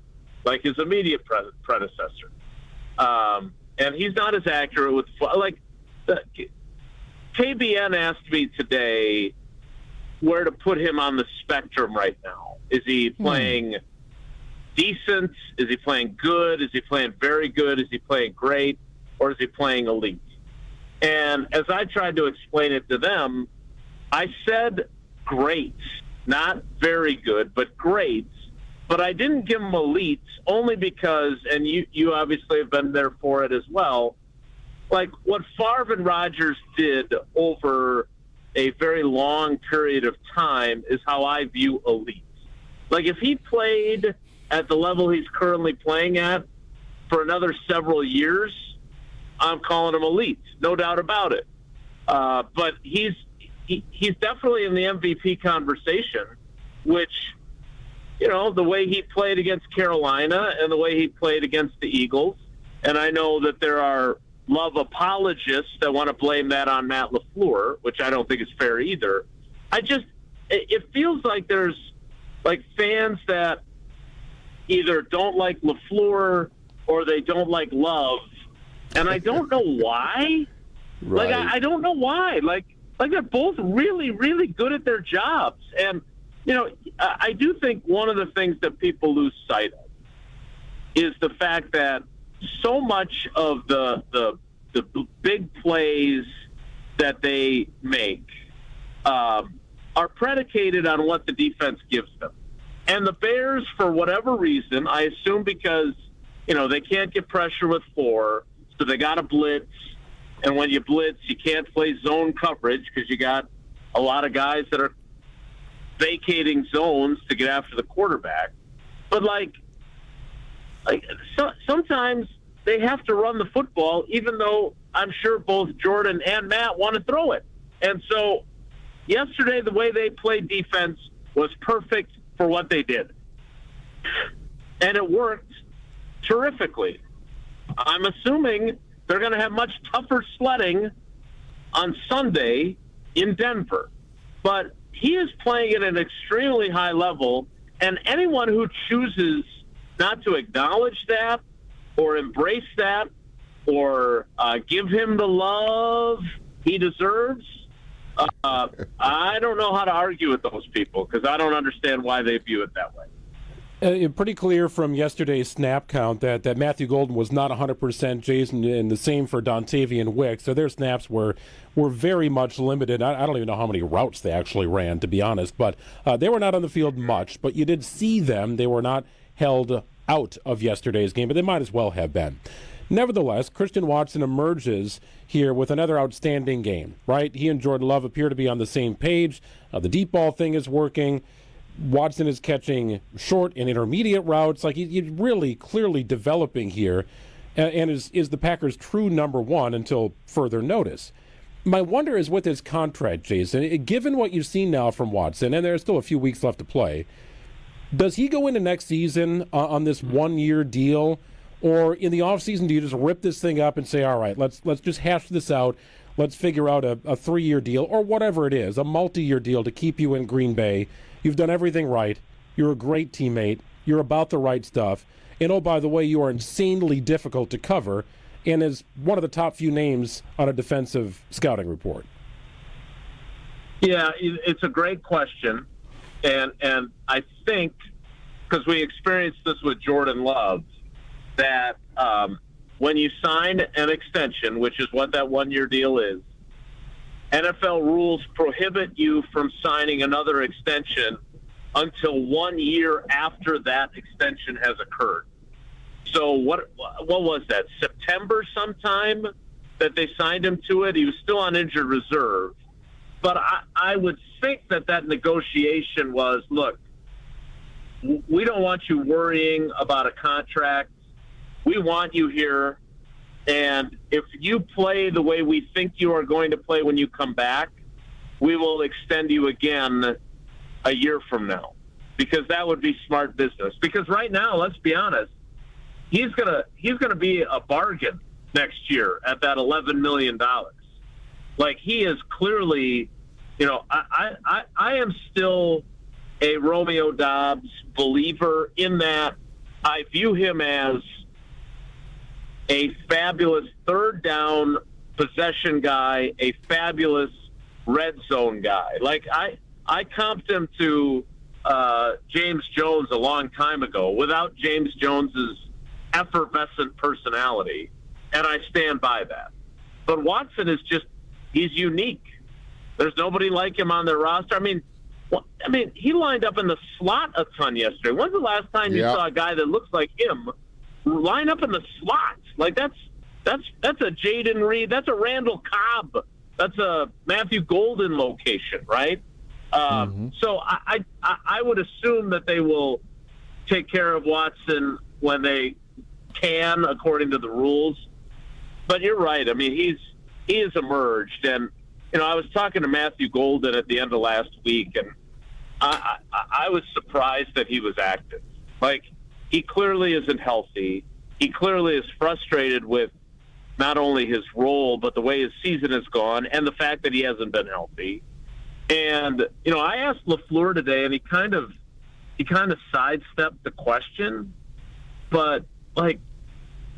like his immediate predecessor. And he's not as accurate with KBN asked me today where to put him on the spectrum right now. Is he playing decent? Is he playing good? Is he playing very good? Is he playing great? Or is he playing elite? And as I tried to explain it to them, I said great, not very good, but great. But I didn't give him elite only because, and you obviously have been there for it as well, like what Favre and Rodgers did over a very long period of time is how I view elite. Like if he played at the level he's currently playing at for another several years, I'm calling him elite, no doubt about it. But he's definitely in the MVP conversation, which, the way he played against Carolina and the way he played against the Eagles, and I know that there are Love apologists that want to blame that on Matt LaFleur, which I don't think is fair either. It feels like there's like fans that either don't like LaFleur or they don't like Love, and I don't know why. Right. Like I don't know why. Like they're both really, really good at their jobs, and I do think one of the things that people lose sight of is the fact that so much of the big plays that they make are predicated on what the defense gives them. And the Bears, for whatever reason, I assume because, they can't get pressure with 4, so they got to blitz. And when you blitz, you can't play zone coverage because you got a lot of guys that are vacating zones to get after the quarterback. But sometimes they have to run the football, even though I'm sure both Jordan and Matt want to throw it. And so yesterday, the way they played defense was perfect for what they did. And it worked terrifically. I'm assuming they're going to have much tougher sledding on Sunday in Denver. But he is playing at an extremely high level, and anyone who chooses not to acknowledge that or embrace that or give him the love he deserves, I don't know how to argue with those people because I don't understand why they view it that way. Pretty clear from yesterday's snap count that Matthew Golden was not 100%, Jason, and the same for Dontavian Wicks. So their snaps were very much limited. I don't even know how many routes they actually ran, to be honest. But they were not on the field much. But you did see them. They were not held out of yesterday's game, but they might as well have been. Nevertheless, Christian Watson emerges here with another outstanding game, right? He and Jordan Love appear to be on the same page. The deep ball thing is working. Watson is catching short and intermediate routes. Like he's really clearly developing here and is the Packers' true number one until further notice. My wonder is with his contract, Jason, given what you've seen now from Watson, and there's still a few weeks left to play, does he go into next season on this 1-year deal, Or in the offseason, do you just rip this thing up and say, all right, let's just hash this out. Let's figure out a 3-year deal or whatever it is, a multi-year deal to keep you in Green Bay. You've done everything right. You're a great teammate. You're about the right stuff. And, oh, by the way, you are insanely difficult to cover and is one of the top few names on a defensive scouting report. Yeah, it's a great question. And I think, because we experienced this with Jordan Love, that when you sign an extension, which is what that 1-year deal is, NFL rules prohibit you from signing another extension until 1 year after that extension has occurred. So what was that, September sometime that they signed him to it? He was still on injured reserve. But I would think that negotiation was, look, we don't want you worrying about a contract. We want you here. And if you play the way we think you are going to play when you come back, we will extend you again a year from now, because that would be smart business. Because right now, let's be honest, he's gonna be a bargain next year at that $11 million. Like, he is clearly, I am still a Romeo Doubs believer in that I view him as a fabulous third down possession guy, a fabulous red zone guy. Like, I comped him to James Jones a long time ago without James Jones's effervescent personality, and I stand by that. But Watson is he's unique. There's nobody like him on their roster. I mean, he lined up in the slot a ton yesterday. When's the last time you saw a guy that looks like him line up in the slot? Like, that's a Jaden Reed. That's a Randall Cobb. That's a Matthew Golden location, right? So I would assume that they will take care of Watson when they can, according to the rules. But you're right. I mean, he has emerged, and I was talking to Matthew Golden at the end of last week, and I was surprised that he was active. Like, he clearly isn't healthy. He clearly is frustrated with not only his role, but the way his season has gone and the fact that he hasn't been healthy. And, I asked LaFleur today, and he kind of sidestepped the question. But, like,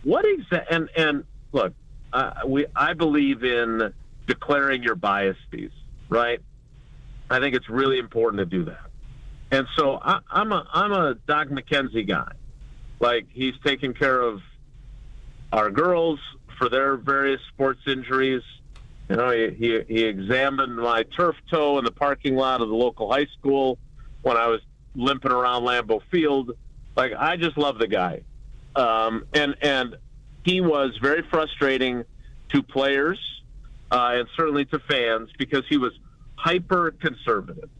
what exactly? And look, I believe in declaring your biases, right? I think it's really important to do that. And so I'm a Doc McKenzie guy. Like, he's taking care of our girls for their various sports injuries. He examined my turf toe in the parking lot of the local high school when I was limping around Lambeau Field. Like, I just love the guy. And he was very frustrating to players and certainly to fans because he was hyper conservative.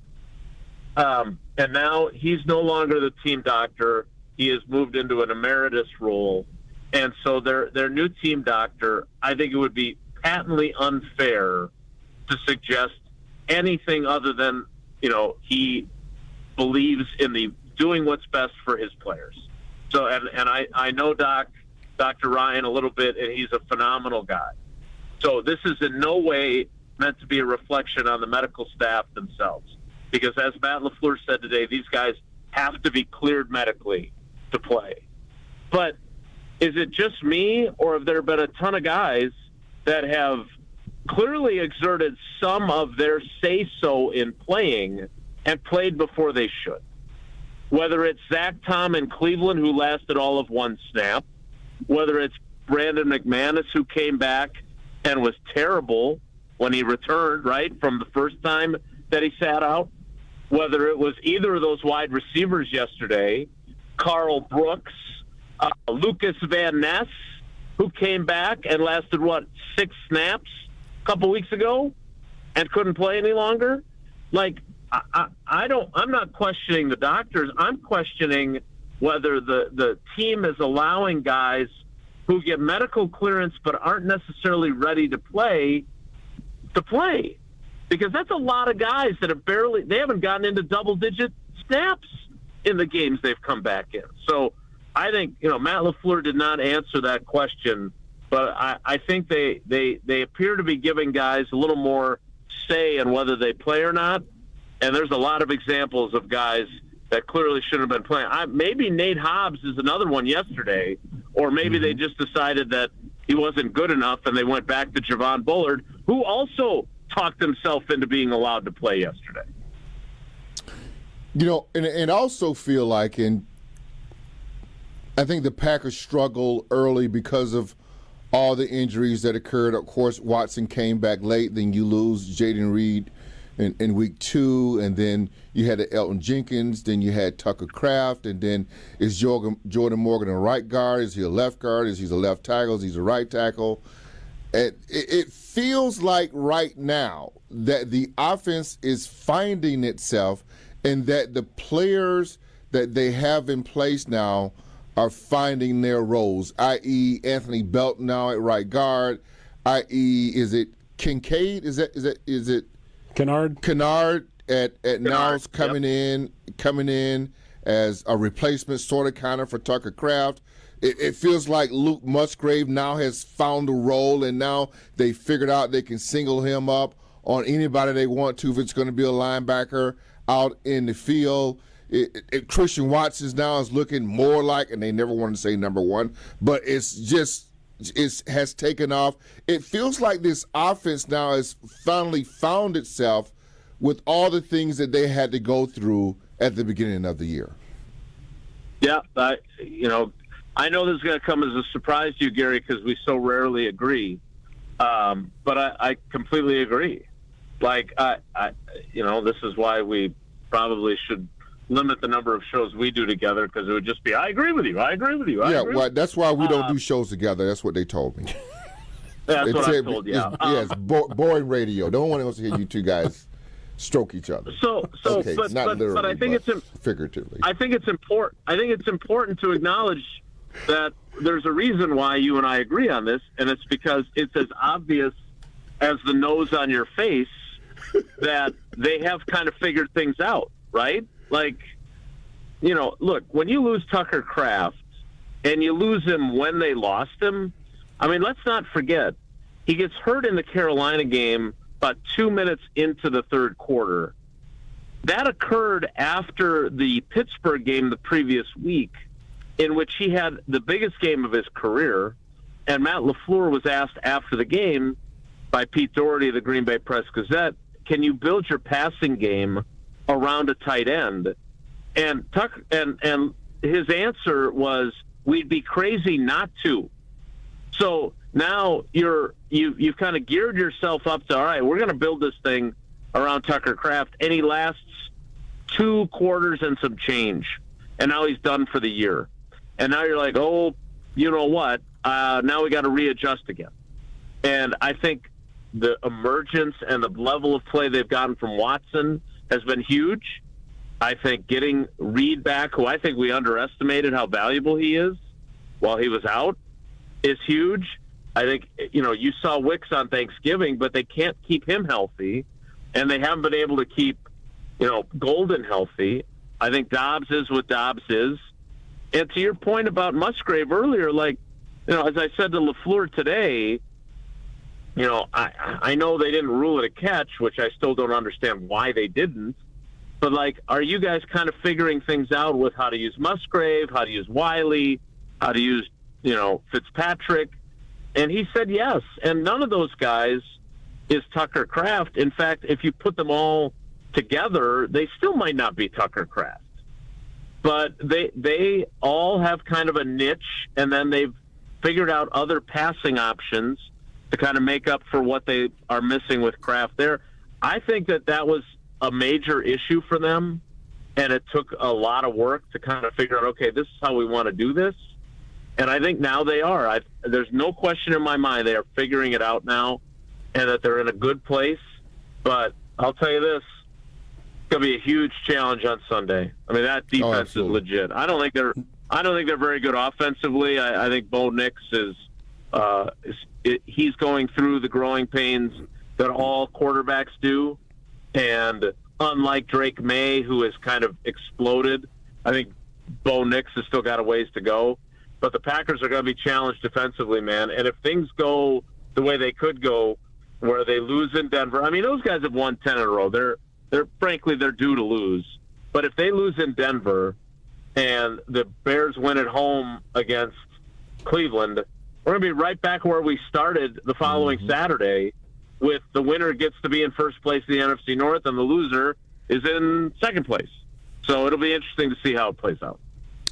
And now he's no longer the team doctor. He has moved into an emeritus role. And so their new team doctor, I think it would be patently unfair to suggest anything other than, he believes in doing what's best for his players. So, and I know Dr. Ryan a little bit, and he's a phenomenal guy. So this is in no way meant to be a reflection on the medical staff themselves. Because as Matt LaFleur said today, these guys have to be cleared medically to play. But is it just me, or have there been a ton of guys that have clearly exerted some of their say-so in playing and played before they should? Whether it's Zach Tom in Cleveland, who lasted all of one snap, whether it's Brandon McManus, who came back and was terrible when he returned, right, from the first time that he sat out, whether it was either of those wide receivers yesterday, Carl Brooks, Lucas Van Ness, who came back and lasted, 6 snaps a couple weeks ago and couldn't play any longer? Like, I'm not questioning the doctors. I'm questioning whether the team is allowing guys who get medical clearance but aren't necessarily ready to play. Because that's a lot of guys that they haven't gotten into double-digit snaps in the games they've come back in. So I think, Matt LaFleur did not answer that question, but I think they appear to be giving guys a little more say in whether they play or not. And there's a lot of examples of guys that clearly shouldn't have been playing. Maybe Nate Hobbs is another one yesterday, or maybe they just decided that he wasn't good enough and they went back to Javon Bullard, who also talked himself into being allowed to play yesterday. And also feel like, and I think the Packers struggled early because of all the injuries that occurred. Of course, Watson came back late. Then you lose Jaden Reed in week 2, and then you had Elton Jenkins. Then you had Tucker Kraft, and then is Jordan Morgan a right guard? Is he a left guard? Is he a left tackle? Is he a right tackle? It feels like right now that the offense is finding itself, and that the players that they have in place now are finding their roles, i.e. Anthony Belton now at right guard, i.e. is it Kincaid? Is it Kennard? Kennard at now's coming in as a replacement sort of kind of for Tucker Kraft. It feels like Luke Musgrave now has found a role, and now they figured out they can single him up on anybody they want to if it's going to be a linebacker out in the field. Christian Watson now is looking more like, and they never wanted to say number one, but it has taken off. It feels like this offense now has finally found itself with all the things that they had to go through at the beginning of the year. Yeah, I know this is going to come as a surprise to you, Gary, because we so rarely agree. But I completely agree. This is why we probably should limit the number of shows we do together, because it would just be, I agree with you. That's why we don't do shows together. That's what they told me. That's what I told you. It's boring radio. No one wants to hear you two guys stroke each other. Okay, not literally, but I think it's figuratively. I think it's important to acknowledge that there's a reason why you and I agree on this, and it's because it's as obvious as the nose on your face that they have kind of figured things out, right? Look, when you lose Tucker Kraft and you lose him when they lost him, let's not forget, he gets hurt in the Carolina game about 2 minutes into the third quarter. That occurred after the Pittsburgh game the previous week, in which he had the biggest game of his career, and Matt LaFleur was asked after the game by Pete Doherty of the Green Bay Press-Gazette, can you build your passing game around a tight end? And his answer was, we'd be crazy not to. So now you've kind of geared yourself up to, all right, we're going to build this thing around Tucker Kraft, and he lasts 2 quarters and some change, and now he's done for the year. And now you're like, oh, you know what? Now we got to readjust again. And I think the emergence and the level of play they've gotten from Watson has been huge. I think getting Reed back, who I think we underestimated how valuable he is while he was out, is huge. I think, you saw Wicks on Thanksgiving, but they can't keep him healthy, and they haven't been able to keep, Golden healthy. I think Dobbs is what Dobbs is. And to your point about Musgrave earlier, as I said to LaFleur today, I know they didn't rule it a catch, which I still don't understand why they didn't. But, are you guys kind of figuring things out with how to use Musgrave, how to use Wiley, how to use, Fitzpatrick? And he said yes. And none of those guys is Tucker Kraft. In fact, if you put them all together, they still might not be Tucker Kraft. But they all have kind of a niche, and then they've figured out other passing options to kind of make up for what they are missing with Kraft there. I think that was a major issue for them, and it took a lot of work to kind of figure out, okay, this is how we want to do this. And I think now they are. There's no question in my mind they are figuring it out now, and that they're in a good place. But I'll tell you this, it's going to be a huge challenge on Sunday. That defense is legit. I don't think they're very good offensively. I think Bo Nix he's going through the growing pains that all quarterbacks do. And unlike Drake May, who has kind of exploded, I think Bo Nix has still got a ways to go. But the Packers are going to be challenged defensively, man. And if things go the way they could go, where they lose in Denver, I mean, those guys have won 10 in a row. They're frankly, they're due to lose. But if they lose in Denver and the Bears win at home against Cleveland, we're going to be right back where we started the following Saturday, with the winner gets to be in first place in the NFC North and the loser is in second place. So it'll be interesting to see how it plays out.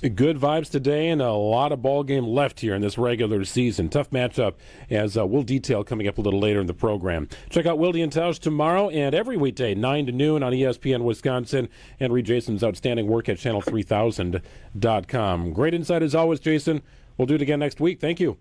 Good vibes today and a lot of ball game left here in this regular season. Tough matchup, as we'll detail coming up a little later in the program. Check out Wilde and Tausch tomorrow and every weekday, 9 to noon on ESPN Wisconsin, and read Jason's outstanding work at channel3000.com. Great insight as always, Jason. We'll do it again next week. Thank you.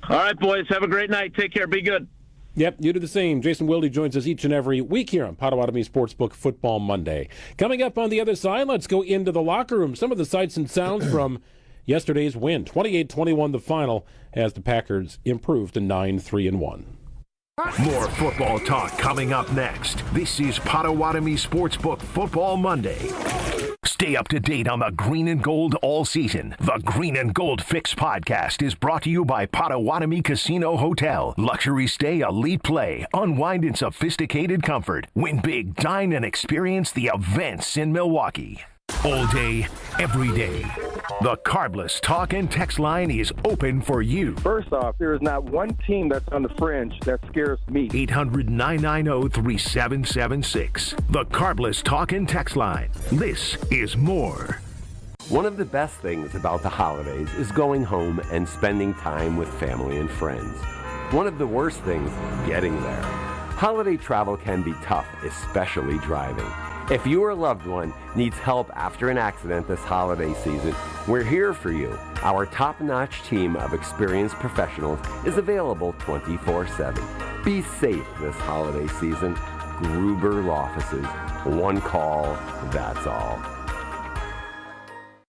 All right, boys. Have a great night. Take care. Be good. Yep, you do the same. Jason Wilde joins us each and every week here on Potawatomi Sportsbook Football Monday. Coming up on the other side, let's go into the locker room. Some of the sights and sounds from yesterday's win. 28-21 the final as the Packers improved to 9-3-1. More football talk coming up next. This is Potawatomi Sportsbook Football Monday. Stay up to date on the green and gold all season. The Green and Gold Fix podcast is brought to you by Potawatomi Casino Hotel. Luxury stay, elite play, unwind in sophisticated comfort. Win big, dine, and experience the events in Milwaukee. All day, every day. The Carbless talk and text line is open for you. First off, there is not one team that's on the fringe that scares me. 800-990-3776. The Carbless talk and text line. This is more. One of the best things about the holidays is going home and spending time with family and friends. One of the worst things, getting there. Holiday travel can be tough, especially driving. If you or a loved one needs help after an accident this holiday season, we're here for you. Our top-notch team of experienced professionals is available 24/7. Be safe this holiday season. Gruber Law Offices. One call, that's all.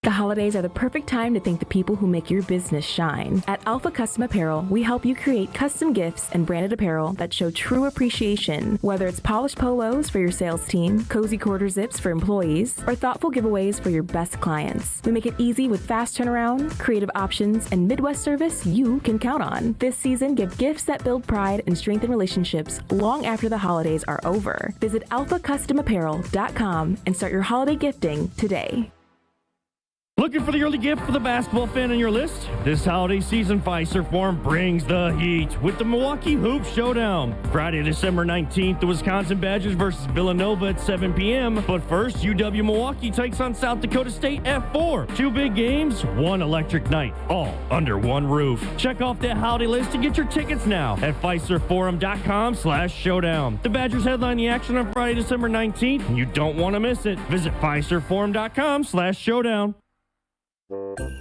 The holidays are the perfect time to thank the people who make your business shine. At Alpha Custom Apparel, we help you create custom gifts and branded apparel that show true appreciation. Whether it's polished polos for your sales team, cozy quarter zips for employees, or thoughtful giveaways for your best clients. We make it easy with fast turnaround, creative options, and Midwest service you can count on. This season, give gifts that build pride and strengthen relationships long after the holidays are over. Visit alphacustomapparel.com and start your holiday gifting today. Looking for the early gift for the basketball fan on your list? This holiday season, Fiserv Forum brings the heat with the Milwaukee Hoop Showdown. Friday, December 19th, the Wisconsin Badgers versus Villanova at 7 p.m. But first, UW Milwaukee takes on South Dakota State at 4. 2 big games, one electric night, all under one roof. Check off that holiday list to get your tickets now at FiservForum.com/showdown. The Badgers headline the action on Friday, December 19th, and you don't want to miss it. Visit FiservForum.com/showdown.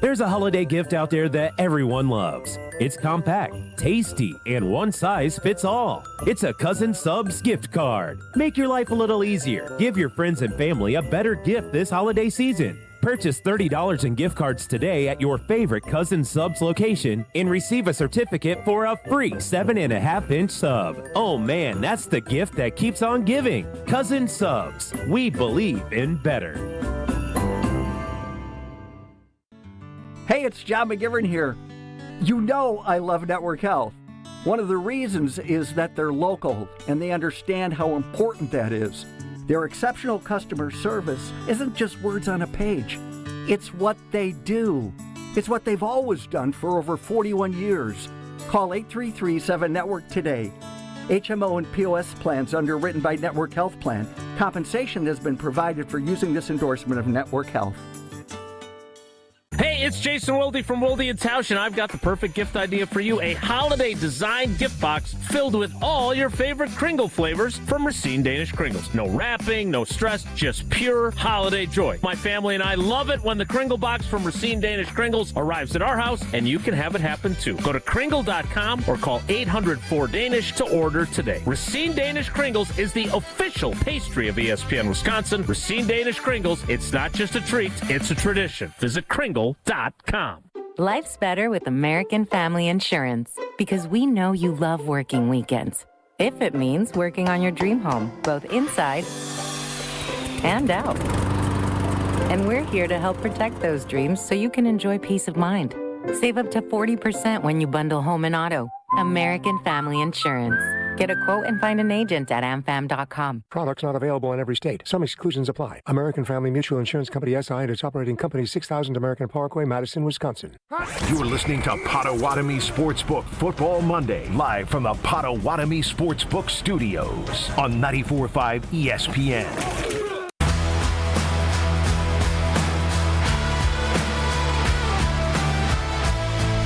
There's a holiday gift out there that everyone loves. It's compact, tasty, and one size fits all. It's a Cousin Subs gift card. Make your life a little easier. Give your friends and family a better gift this holiday season. Purchase $30 in gift cards today at your favorite Cousin Subs location and receive a certificate for a free 7.5-inch sub. Oh man, that's the gift that keeps on giving. Cousin Subs. We believe in better. Hey, it's John McGivern here. You know I love Network Health. One of the reasons is that they're local and they understand how important that is. Their exceptional customer service isn't just words on a page. It's what they do. It's what they've always done for over 41 years. Call 833-7-NETWORK today. HMO and POS plans underwritten by Network Health Plan. Compensation has been provided for using this endorsement of Network Health. Hey, it's Jason Wilde from Wilde and Tausch, and I've got the perfect gift idea for you. A holiday design gift box filled with all your favorite Kringle flavors from Racine Danish Kringles. No wrapping, no stress, just pure holiday joy. My family and I love it when the Kringle box from Racine Danish Kringles arrives at our house, and you can have it happen too. Go to Kringle.com or call 800-4DANISH to order today. Racine Danish Kringles is the official pastry of ESPN Wisconsin. Racine Danish Kringles, it's not just a treat, it's a tradition. Visit Kringle.com. Life's better with American Family Insurance because we know you love working weekends. If it means working on your dream home, both inside and out. And we're here to help protect those dreams so you can enjoy peace of mind. Save up to 40% when you bundle home and auto. American Family Insurance. Get a quote and find an agent at amfam.com. Products not available in every state. Some exclusions apply. American Family Mutual Insurance Company, SI, and its operating company, 6000 American Parkway, Madison, Wisconsin. You're listening to Potawatomi Sportsbook Football Monday, live from the Potawatomi Sportsbook Studios on 94.5 ESPN.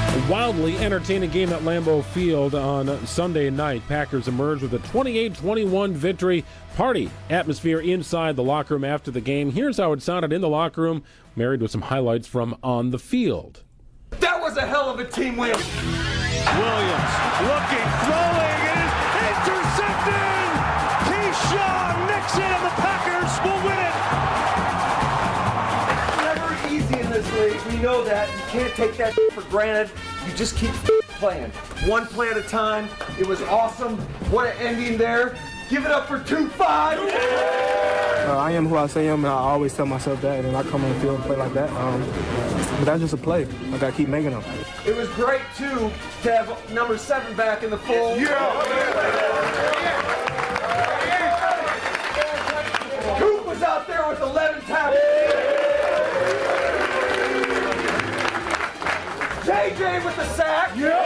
A wildly entertaining game at Lambeau Field on Sunday night. Packers emerged with a 28-21 victory. Party atmosphere inside the locker room after the game. Here's how it sounded in the locker room, married with some highlights from on the field. That was a hell of a team win. Williams looking, throwing, it is intercepted! Keyshawn Nixon and the Packers will win it! Never easy in this league. We know that. You can't take that for granted. You just keep playing. One play at a time. It was awesome. What an ending there. Give it up for 2-5. I am who I say I am, and I always tell myself that, and I come on the field and play like that. But that's just a play. I got to keep making them. It was great, too, to have number 7 back in the fold. Coop was out there with 11 tackles. JJ with the sack. There's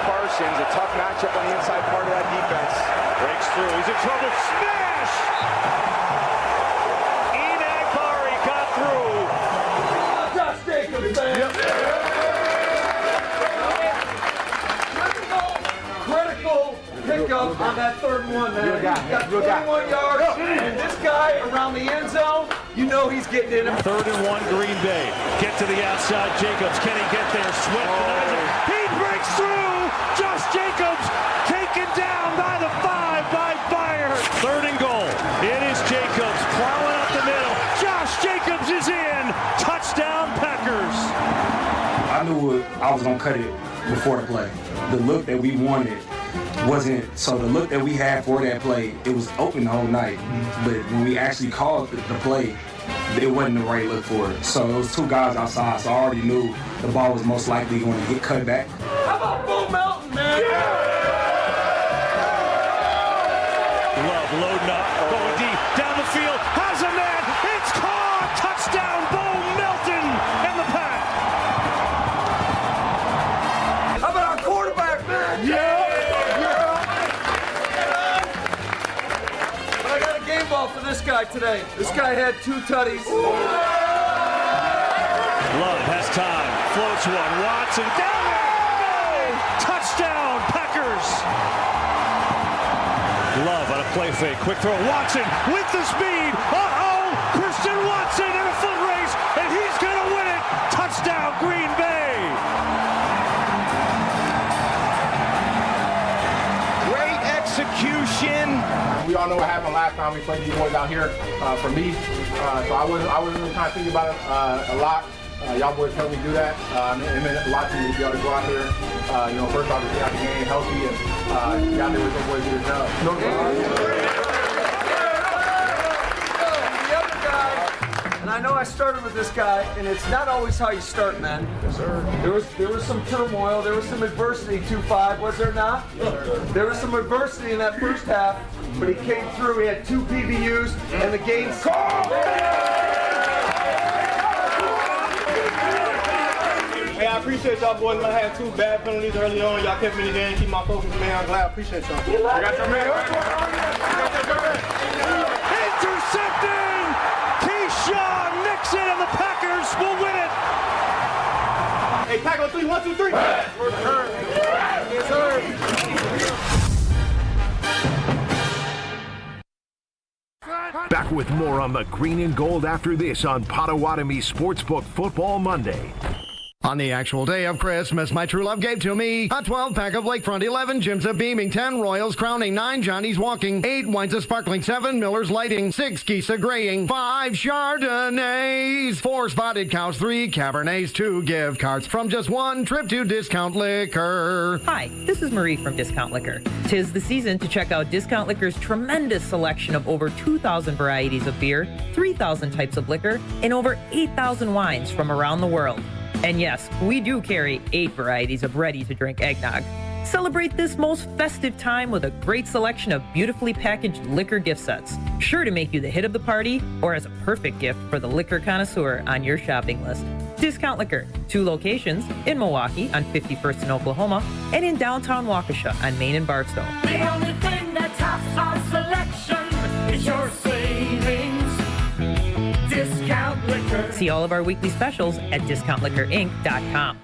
Parsons, a tough matchup on the inside part of that defense. Breaks through, he's in trouble, smash! Enagbari got through. Josh Jacobs, man. Critical pickup on that 3rd and 1, man. He's got 21 yards, and this guy around the end zone, you know he's getting in. 3rd and 1, Green Bay. Get to the outside, Jacobs. Can he get there? Swift denies it. He breaks through! Josh Jacobs taken down by the 5 by Byard. 3rd and goal. It is Jacobs plowing up the middle. Josh Jacobs is in. Touchdown, Packers. I knew I was going to cut it before the play. The look that we wanted wasn't, so the look that we had for that play, it was open the whole night. But when we actually called the play, it wasn't the right look for it. So it was 2 guys outside, so I already knew the ball was most likely going to get cut back. How about Bo Melton, man? Love loading up, going deep, down the field, has a man, it's caught! Touchdown, Bo Melton and the Pack! How about our quarterback, man? I got a game ball for this guy today. This guy had 2 tutties. Love has time, floats one, Watson down there! Touchdown, Packers! Love on a play fake, quick throw, Watson with the speed, Christian Watson in a foot race, and he's gonna win it! Touchdown, Green Bay! Great execution. We all know what happened last time we played these boys out here. For me, so I wasn't really trying to think about it a lot. Y'all boys helped me do that. It meant a lot to me to be able to go out there. First off, to get out the game healthy and get out there with your boys do their job. The other guy, and I know I started with this guy, and it's not always how you start, man. Yes, sir. There was some turmoil, there was some adversity, 2-5, was there not? Yes, sir. There was some adversity in that first half, but he came through. He had 2 PBUs, and the game's Hey, I appreciate y'all boys. I had 2 bad penalties early on. Y'all kept me in the game, keep my focus, man. I'm glad. I appreciate y'all. I got your man. Intercepted! Keyshawn Nixon and the Packers will win it! Hey, Pack on 3, 1, 2, 3. Yes, sir. Back with more on the green and gold after this on Potawatomi Sportsbook Football Monday. On the actual day of Christmas, my true love gave to me a 12-pack of Lakefront, 11 Jims of Beaming, 10 Royals Crowning, 9 Johnny's Walking, 8 Wines of Sparkling, 7 Miller's Lighting, 6 Geese of Graying, 5 Chardonnays, 4 Spotted Cows, 3 Cabernets, 2 gift cards from just 1 trip to Discount Liquor. Hi, this is Marie from Discount Liquor. 'Tis the season to check out Discount Liquor's tremendous selection of over 2,000 varieties of beer, 3,000 types of liquor, and over 8,000 wines from around the world. And yes, we do carry 8 varieties of ready-to-drink eggnog. Celebrate this most festive time with a great selection of beautifully packaged liquor gift sets, sure to make you the hit of the party or as a perfect gift for the liquor connoisseur on your shopping list. Discount Liquor, 2 locations in Milwaukee on 51st in Oklahoma and in downtown Waukesha on Main and Barstow. The only thing that tops our selection is your savings. Discount Liquor. See all of our weekly specials at discountliquorinc.com.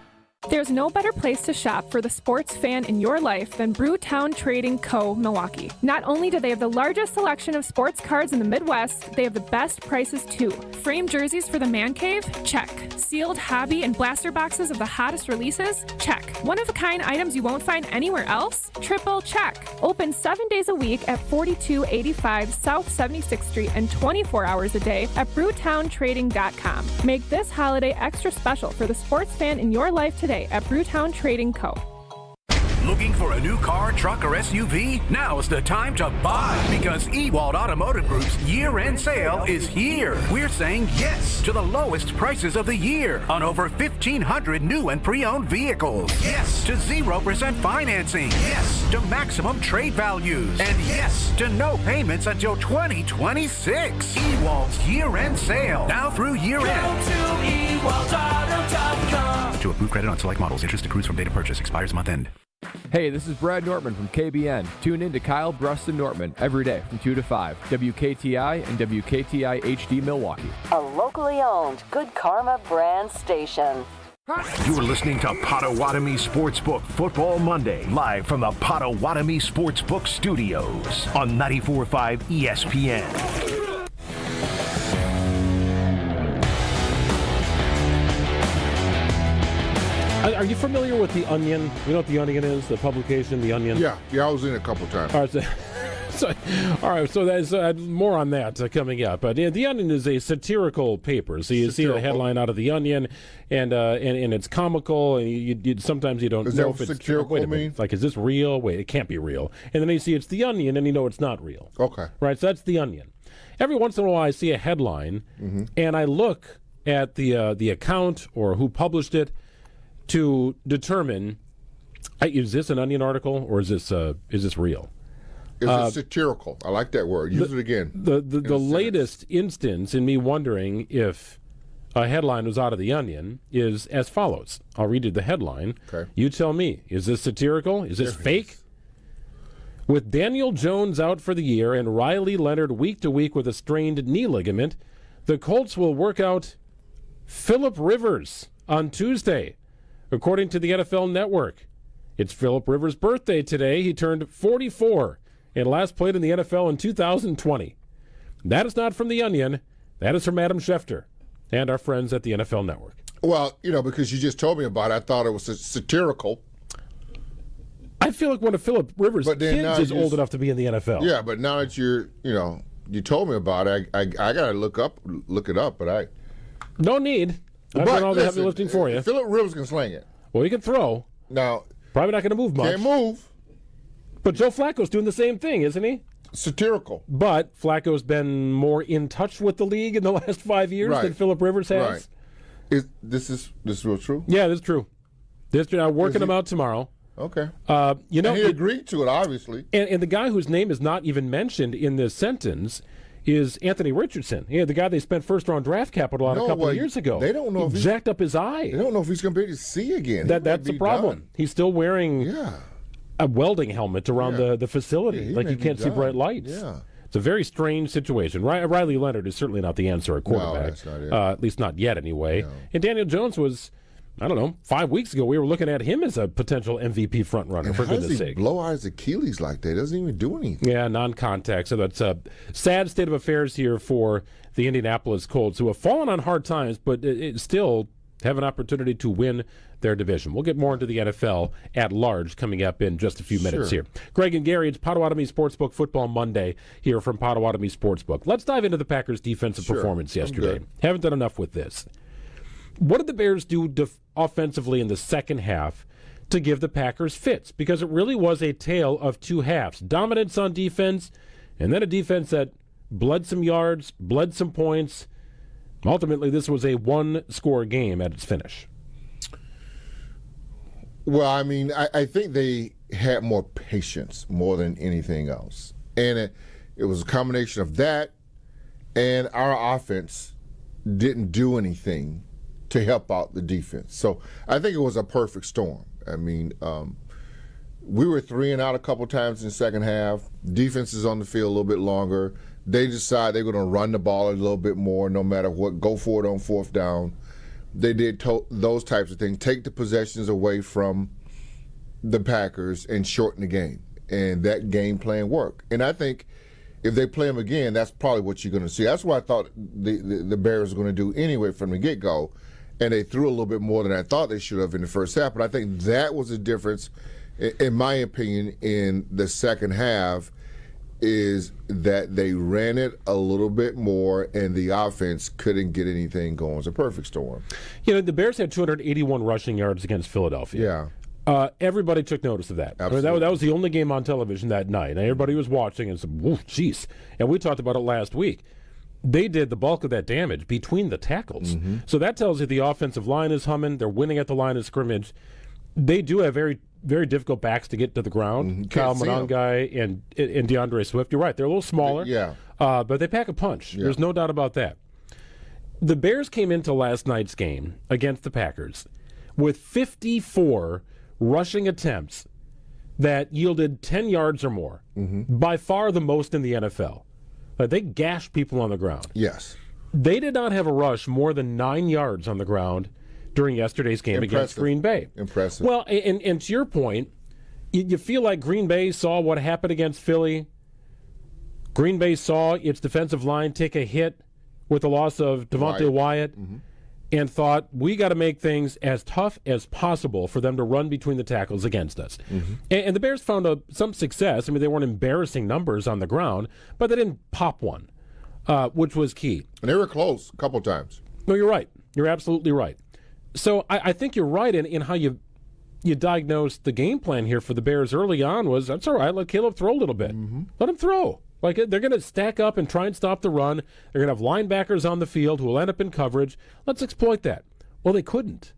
There's no better place to shop for the sports fan in your life than Brewtown Trading Co. Milwaukee. Not only do they have the largest selection of sports cards in the Midwest, they have the best prices too. Framed jerseys for the man cave? Check. Sealed hobby and blaster boxes of the hottest releases? Check. One-of-a-kind items you won't find anywhere else? Triple check. Open 7 days a week at 4285 South 76th Street and 24 hours a day at brewtowntrading.com. Make this holiday extra special for the sports fan in your life today at Brewtown Trading Co. Looking for a new car, truck, or SUV? Now is the time to buy, because Ewald Automotive Group's year-end sale is here. We're saying yes to the lowest prices of the year on over 1,500 new and pre-owned vehicles. Yes to 0% financing. Yes to maximum trade values. And yes to no payments until 2026. Ewald's year-end sale. Now through year-end. Go to ewaldauto.com. To approve credit on select models. Interest accrues from date of purchase. Expires month end. Hey, this is Brad Nortman from KBN. Tune in to Kyle Brust and Nortman every day from 2 to 5. WKTI and WKTI HD Milwaukee. A locally owned Good Karma brand station. You're listening to Potawatomi Sportsbook Football Monday, live from the Potawatomi Sportsbook Studios on 94.5 ESPN. Are you familiar with The Onion? You know what The Onion is? The publication, The Onion? Yeah, I was in a couple times. All right, so there's more on that coming up. But The Onion is a satirical paper. So you see the headline out of The Onion, and it's comical, and you sometimes you don't know if it's satirical. Wait a minute, like, is this real? Wait, it can't be real. And then you see it's The Onion, and you know it's not real. Okay. Right, so that's The Onion. Every once in a while I see a headline, and I look at the account or who published it to determine, is this an Onion article or is this real? Is it satirical? I like that word. Use it again. The latest instance in me wondering if a headline was out of The Onion is as follows. I'll read you the headline. Okay. You tell me, is this satirical? Is this fake? With Daniel Jones out for the year and Riley Leonard week to week with a strained knee ligament, the Colts will work out Phillip Rivers on Tuesday, according to the NFL Network. It's Phillip Rivers' birthday today. He turned 44 and last played in the NFL in 2020. That is not from The Onion. That is from Adam Schefter and our friends at the NFL Network. Well, because you just told me about it, I thought it was satirical. I feel like one of Phillip Rivers' kids is old enough to be in the NFL. Yeah, but now that you told me about it, I got to look it up, but I... No need. I've done all the heavy lifting for you. Phillip Rivers can sling it. Well, he can throw. Now, probably not going to move much. Can't move. But Joe Flacco's doing the same thing, isn't he? Satirical. But Flacco's been more in touch with the league in the last 5 years than Phillip Rivers has. Right. This is real true? Yeah, this is true. I'm working him out tomorrow. Okay. And he agreed to it, obviously. And the guy whose name is not even mentioned in this sentence is Anthony Richardson. Yeah, the guy they spent first-round draft capital on a couple of years ago. They don't know if he jacked up his eye. They don't know if he's going to be able to see again. That's the problem. Done. He's still wearing a welding helmet around the facility. Like, you can't see bright lights. Yeah. It's a very strange situation. Riley Leonard is certainly not the answer at quarterback. No, that's not it. At least not yet, anyway. No. And Daniel Jones was... 5 weeks ago, we were looking at him as a potential MVP frontrunner, for goodness sake. Blow out his Achilles like that? Doesn't even do anything. Yeah, non-contact. So that's a sad state of affairs here for the Indianapolis Colts, who have fallen on hard times, but it's still have an opportunity to win their division. We'll get more into the NFL at large coming up in just a few minutes here. Greg and Gary, it's Potawatomi Sportsbook Football Monday here from Potawatomi Sportsbook. Let's dive into the Packers' defensive performance yesterday. Haven't done enough with this. What did the Bears do offensively in the second half to give the Packers fits? Because it really was a tale of two halves. Dominance on defense, and then a defense that bled some yards, bled some points. Ultimately, this was a one-score game at its finish. Well, I mean, I think they had more patience more than anything else. And it was a combination of that and our offense didn't do anything to help out the defense. So I think it was a perfect storm. I mean, we were 3 and out a couple times in the second half. Defense is on the field a little bit longer. They decide they're going to run the ball a little bit more no matter what, go for it on fourth down. They did those types of things, take the possessions away from the Packers and shorten the game. And that game plan worked. And I think if they play them again, that's probably what you're going to see. That's what I thought the Bears were going to do anyway from the get-go. And they threw a little bit more than I thought they should have in the first half. But I think that was the difference, in my opinion, in the second half, is that they ran it a little bit more and the offense couldn't get anything going. It was a perfect storm. You know, the Bears had 281 rushing yards against Philadelphia. Yeah. Everybody took notice of that. Absolutely. I mean, that was the only game on television that night. And everybody was watching and said, whoa, jeez. And we talked about it last week. They did the bulk of that damage between the tackles. Mm-hmm. So that tells you the offensive line is humming. They're winning at the line of scrimmage. They do have very, very difficult backs to get to the ground. Mm-hmm. Kyle Monangai and DeAndre Swift. You're right. They're a little smaller. Yeah. But they pack a punch. Yeah. There's no doubt about that. The Bears came into last night's game against the Packers with 54 rushing attempts that yielded 10 yards or more. Mm-hmm. By far the most in the NFL. They gashed people on the ground. Yes. They did not have a rush more than 9 yards on the ground during yesterday's game against Green Bay. Impressive. Well, and to your point, you feel like Green Bay saw what happened against Philly. Green Bay saw its defensive line take a hit with the loss of Devontae Wyatt. Mm-hmm. And thought, we got to make things as tough as possible for them to run between the tackles against us. Mm-hmm. And the Bears found some success. I mean, they weren't embarrassing numbers on the ground, but they didn't pop one, which was key. And they were close a couple times. No, you're right. You're absolutely right. So I think you're right in how you diagnosed the game plan here for the Bears early on was, that's all right, let Caleb throw a little bit. Mm-hmm. Let him throw. Like, they're going to stack up and try and stop the run. They're going to have linebackers on the field who will end up in coverage. Let's exploit that. Well, they couldn't.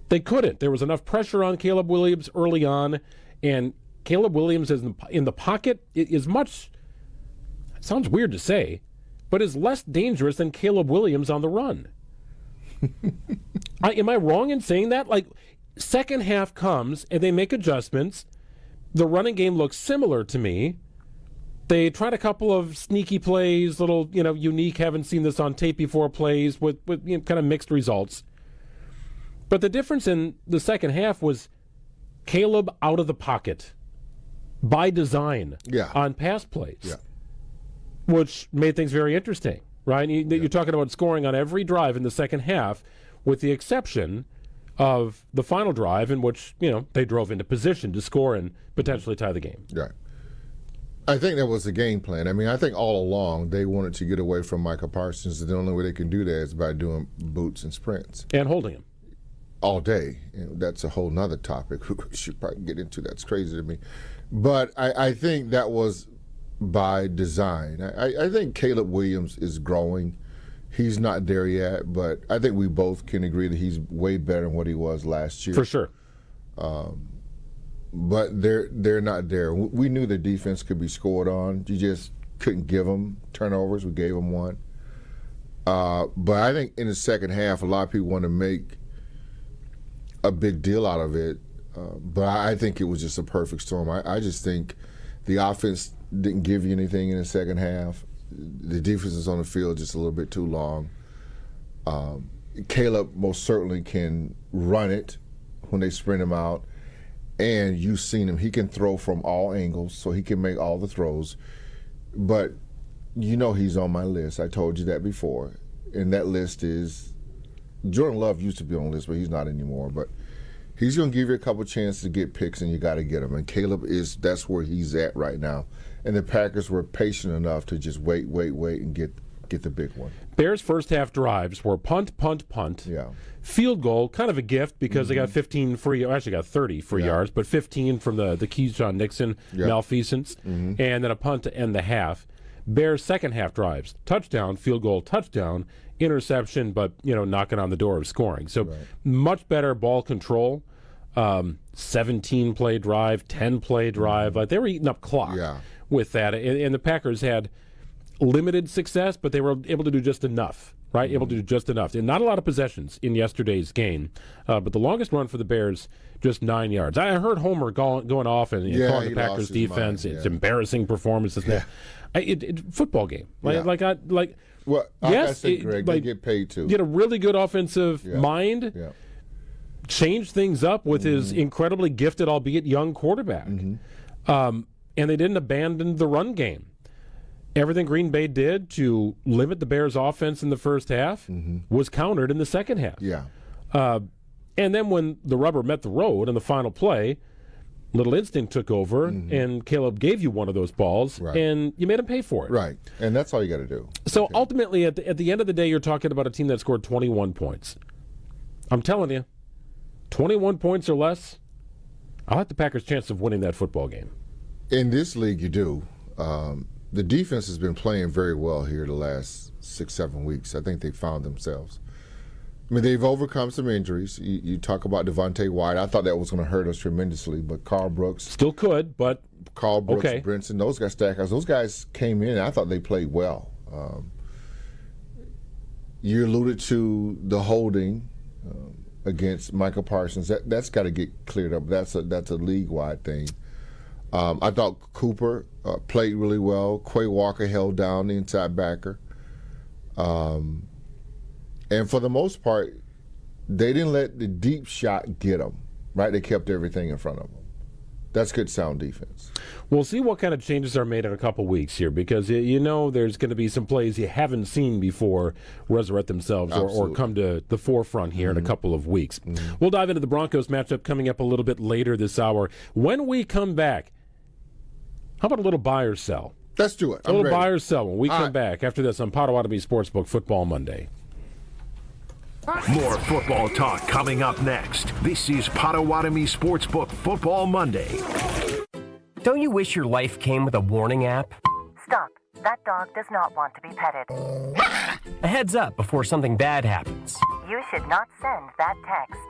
They couldn't. There was enough pressure on Caleb Williams early on, and Caleb Williams is in the pocket is much, it sounds weird to say, but is less dangerous than Caleb Williams on the run. Am I wrong in saying that? Like, second half comes, and they make adjustments. The running game looks similar to me. They tried a couple of sneaky plays, little, unique, haven't seen this on tape before plays with kind of mixed results. But the difference in the second half was Caleb out of the pocket by design on pass plays, which made things very interesting, right? You're talking about scoring on every drive in the second half, with the exception of the final drive in which, they drove into position to score and potentially tie the game. Right. I think that was the game plan. I mean, I think all along they wanted to get away from Micah Parsons, and the only way they can do that is by doing boots and sprints. And holding him. All day. That's a whole nother topic we should probably get into. That's crazy to me. But I think that was by design. I think Caleb Williams is growing. He's not there yet, but I think we both can agree that he's way better than what he was last year. For sure. But they're not there. We knew the defense could be scored on. You just couldn't give them turnovers. We gave them one. But I think in the second half, a lot of people want to make a big deal out of it. But I think it was just a perfect storm. I just think the offense didn't give you anything in the second half. The defense is on the field just a little bit too long. Caleb most certainly can run it when they sprint him out. And you've seen him. He can throw from all angles, so he can make all the throws. But he's on my list. I told you that before. And that list is Jordan Love used to be on the list, but he's not anymore. But he's going to give you a couple chances to get picks, and you got to get them. And Caleb that's where he's at right now. And the Packers were patient enough to just wait, and get the big one. Bears' first half drives were punt, yeah, field goal, kind of a gift because they got 15 free, actually got 30 free yards, but 15 from the Keyshawn Nixon malfeasance, and then a punt to end the half. Bears' second half drives, touchdown, field goal, touchdown, interception, but knocking on the door of scoring. So much better ball control. 17-play drive, 10-play drive. Like they were eating up clock with that, and the Packers had limited success, but they were able to do just enough, right? Able to do just enough. And not a lot of possessions in yesterday's game, but the longest run for the Bears, just 9 yards. I heard Homer going off and calling the Packers defense. It's embarrassing performances. Football game. Well, yes, I said, Greg, they get paid too. Get a really good offensive mind. Yeah. Change things up with his incredibly gifted, albeit young quarterback. And they didn't abandon the run game. Everything Green Bay did to limit the Bears' offense in the first half was countered in the second half. Yeah. And then when the rubber met the road in the final play, little instinct took over, and Caleb gave you one of those balls, and you made him pay for it. Right. And that's all you got to do. So ultimately, at the end of the day, you're talking about a team that scored 21 points. I'm telling you, 21 points or less, I like the Packers' chance of winning that football game. In this league, you do. The defense has been playing very well here the last 6-7 weeks. I think they found themselves. I mean, they've overcome some injuries. You talk about Devontae White. I thought that was going to hurt us tremendously, but Carl Brooks. Still could, but. Carl Brooks, Brinson, those guys, Stackhouse, those guys came in, and I thought they played well. You alluded to the holding against Michael Parsons. That's got to get cleared up. That's a league-wide thing. I thought Cooper played really well. Quay Walker held down the inside backer. And for the most part, they didn't let the deep shot get them, right? They kept everything in front of them. That's good sound defense. We'll see what kind of changes are made in a couple weeks here, because there's going to be some plays you haven't seen before resurrect themselves or come to the forefront here in a couple of weeks. We'll dive into the Broncos matchup coming up a little bit later this hour. When we come back, how about a little buy or sell? Let's do it. A little buy or sell when we come back after this on Potawatomi Sportsbook Football Monday. More football talk coming up next. This is Potawatomi Sportsbook Football Monday. Don't you wish your life came with a warning app? Stop. That dog does not want to be petted. A heads up before something bad happens. You should not send that text.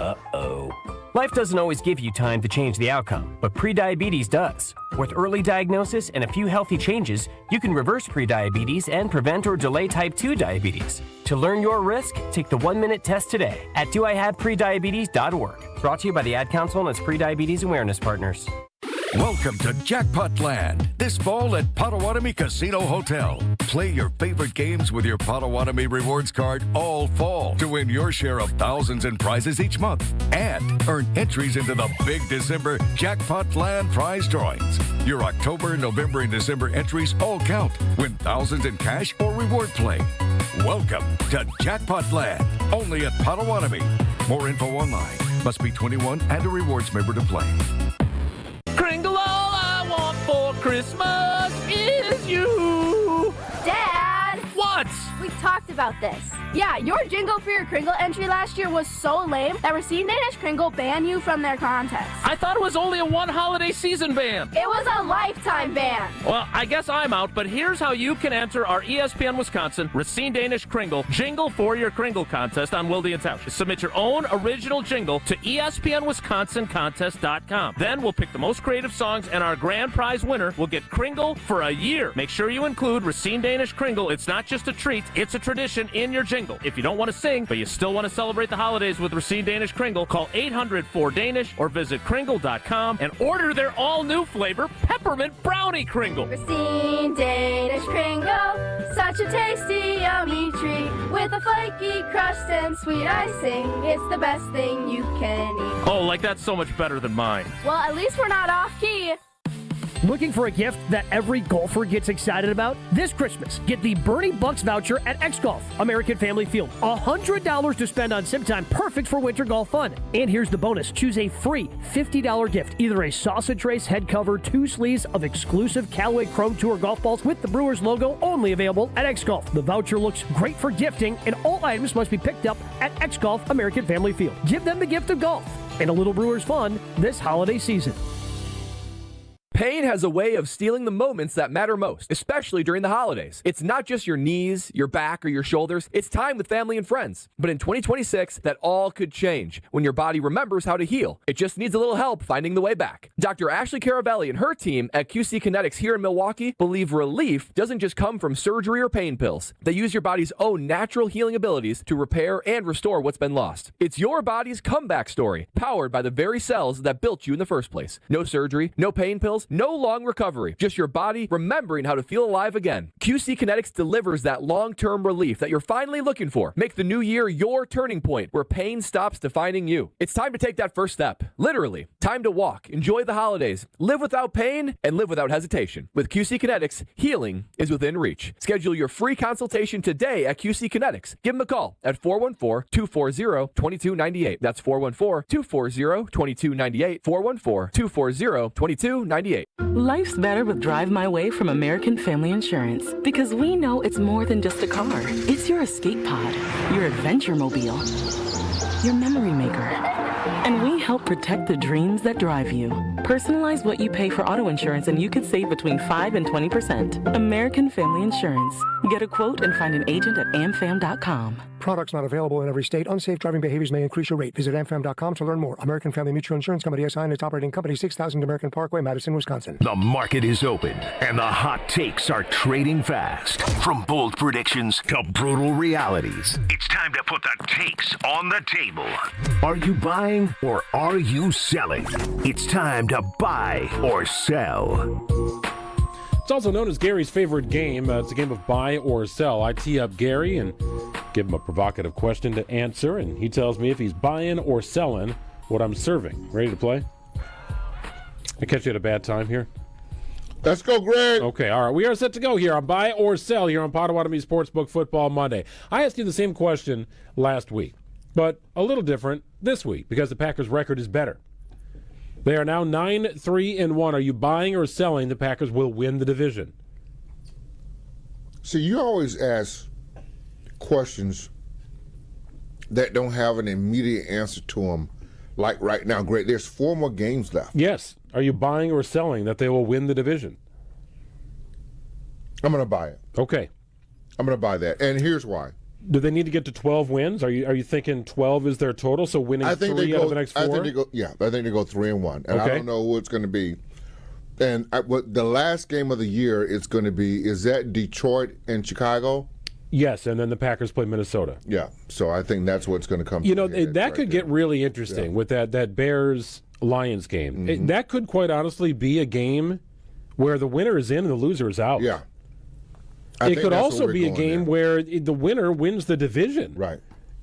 Uh-oh. Life doesn't always give you time to change the outcome, but prediabetes does. With early diagnosis and a few healthy changes, you can reverse prediabetes and prevent or delay type 2 diabetes. To learn your risk, take the 1-minute test today at doihaveprediabetes.org. Brought to you by the Ad Council and its prediabetes awareness partners. Welcome to Jackpot Land, this fall at Potawatomi Casino Hotel. Play your favorite games with your Potawatomi Rewards card all fall to win your share of thousands in prizes each month and earn entries into the big December Jackpot Land prize drawings. Your October, November, and December entries all count. Win thousands in cash or reward play. Welcome to Jackpot Land, only at Potawatomi. More info online. Must be 21 and a rewards member to play. Kringle, all I want for Christmas is you. Dad! What? We talked about this. Yeah, your Jingle for Your Kringle entry last year was so lame that Racine Danish Kringle banned you from their contest. I thought it was only a one holiday season ban. It was a lifetime ban. Well, I guess I'm out, but here's how you can enter our ESPN Wisconsin Racine Danish Kringle Jingle for Your Kringle contest on Wilde Township. Submit your own original jingle to ESPNWisconsinContest.com. Then we'll pick the most creative songs, and our grand prize winner will get Kringle for a year. Make sure you include Racine Danish Kringle. It's not just a treat, it's a tradition in your jingle. If you don't want to sing, but you still want to celebrate the holidays with Racine Danish Kringle, call 800-4DANISH or visit Kringle.com and order their all-new flavor, Peppermint Brownie Kringle. Racine Danish Kringle, such a tasty, yummy treat with a flaky crust and sweet icing. It's the best thing you can eat. Oh, like that's so much better than mine. Well, at least we're not off-key. Looking for a gift that every golfer gets excited about? This Christmas, get the Bernie Bucks voucher at X Golf, American Family Field. $100 to spend on sim time, perfect for winter golf fun. And here's the bonus. Choose a free $50 gift, either a sausage race head cover, 2 sleeves of exclusive Callaway Chrome Tour golf balls with the Brewers logo, only available at X Golf. The voucher looks great for gifting, and all items must be picked up at X Golf, American Family Field. Give them the gift of golf and a little Brewers fun this holiday season. Pain has a way of stealing the moments that matter most, especially during the holidays. It's not just your knees, your back, or your shoulders. It's time with family and friends. But in 2026, that all could change when your body remembers how to heal. It just needs a little help finding the way back. Dr. Ashley Caravelli and her team at QC Kinetics here in Milwaukee believe relief doesn't just come from surgery or pain pills. They use your body's own natural healing abilities to repair and restore what's been lost. It's your body's comeback story, powered by the very cells that built you in the first place. No surgery, no pain pills, no long recovery, just your body remembering how to feel alive again. QC Kinetics delivers that long-term relief that you're finally looking for. Make the new year your turning point where pain stops defining you. It's time to take that first step. Literally, time to walk, enjoy the holidays, live without pain, and live without hesitation. With QC Kinetics, healing is within reach. Schedule your free consultation today at QC Kinetics. Give them a call at 414-240-2298. That's 414-240-2298. 414-240-2298. Life's better with Drive My Way from American Family Insurance, because we know it's more than just a car. It's your escape pod, your adventure mobile, your memory maker. And we help protect the dreams that drive you. Personalize what you pay for auto insurance and you could save between 5 and 20%. American Family Insurance. Get a quote and find an agent at amfam.com. Products not available in every state. Unsafe driving behaviors may increase your rate. Visit amfam.com to learn more. American Family Mutual Insurance Company, SI, and its operating company, 6000 American Parkway, Madison, Wisconsin. The market is open, and the hot takes are trading fast. From bold predictions to brutal realities, it's time to put the takes on the table. Are you buying or are you selling? It's time to buy or sell. It's also known as Gary's favorite game. It's a game of buy or sell. I tee up Gary and give him a provocative question to answer, and he tells me if he's buying or selling what I'm serving. Ready to play? I catch you at a bad time here? Let's go, Greg. Okay, all right. We are set to go here on Buy or Sell here on Potawatomi Sportsbook Football Monday. I asked you the same question last week, but a little different this week because the Packers' record is better. They are now 9-3-1. Are you buying or selling the Packers will win the division? See, you always ask questions that don't have an immediate answer to them. Like right now, Greg, there's 4 more games left. Yes. Are you buying or selling that they will win the division? I'm going to buy it. Okay. I'm going to buy that. And here's why. Do they need to get to 12 wins? Are you thinking 12 is their total? So winning 3 out of the next 4? I think they go 3-1. And I don't know who it's going to be. And what the last game of the year is going to be, is that Detroit and Chicago? Yes, and then the Packers play Minnesota. Yeah, so I think that's what's going to come. You know, that could get really interesting with that Bears-Lions game. Mm-hmm. That could quite honestly be a game where the winner is in and the loser is out. Yeah. It could also be a game where the winner wins the division, right,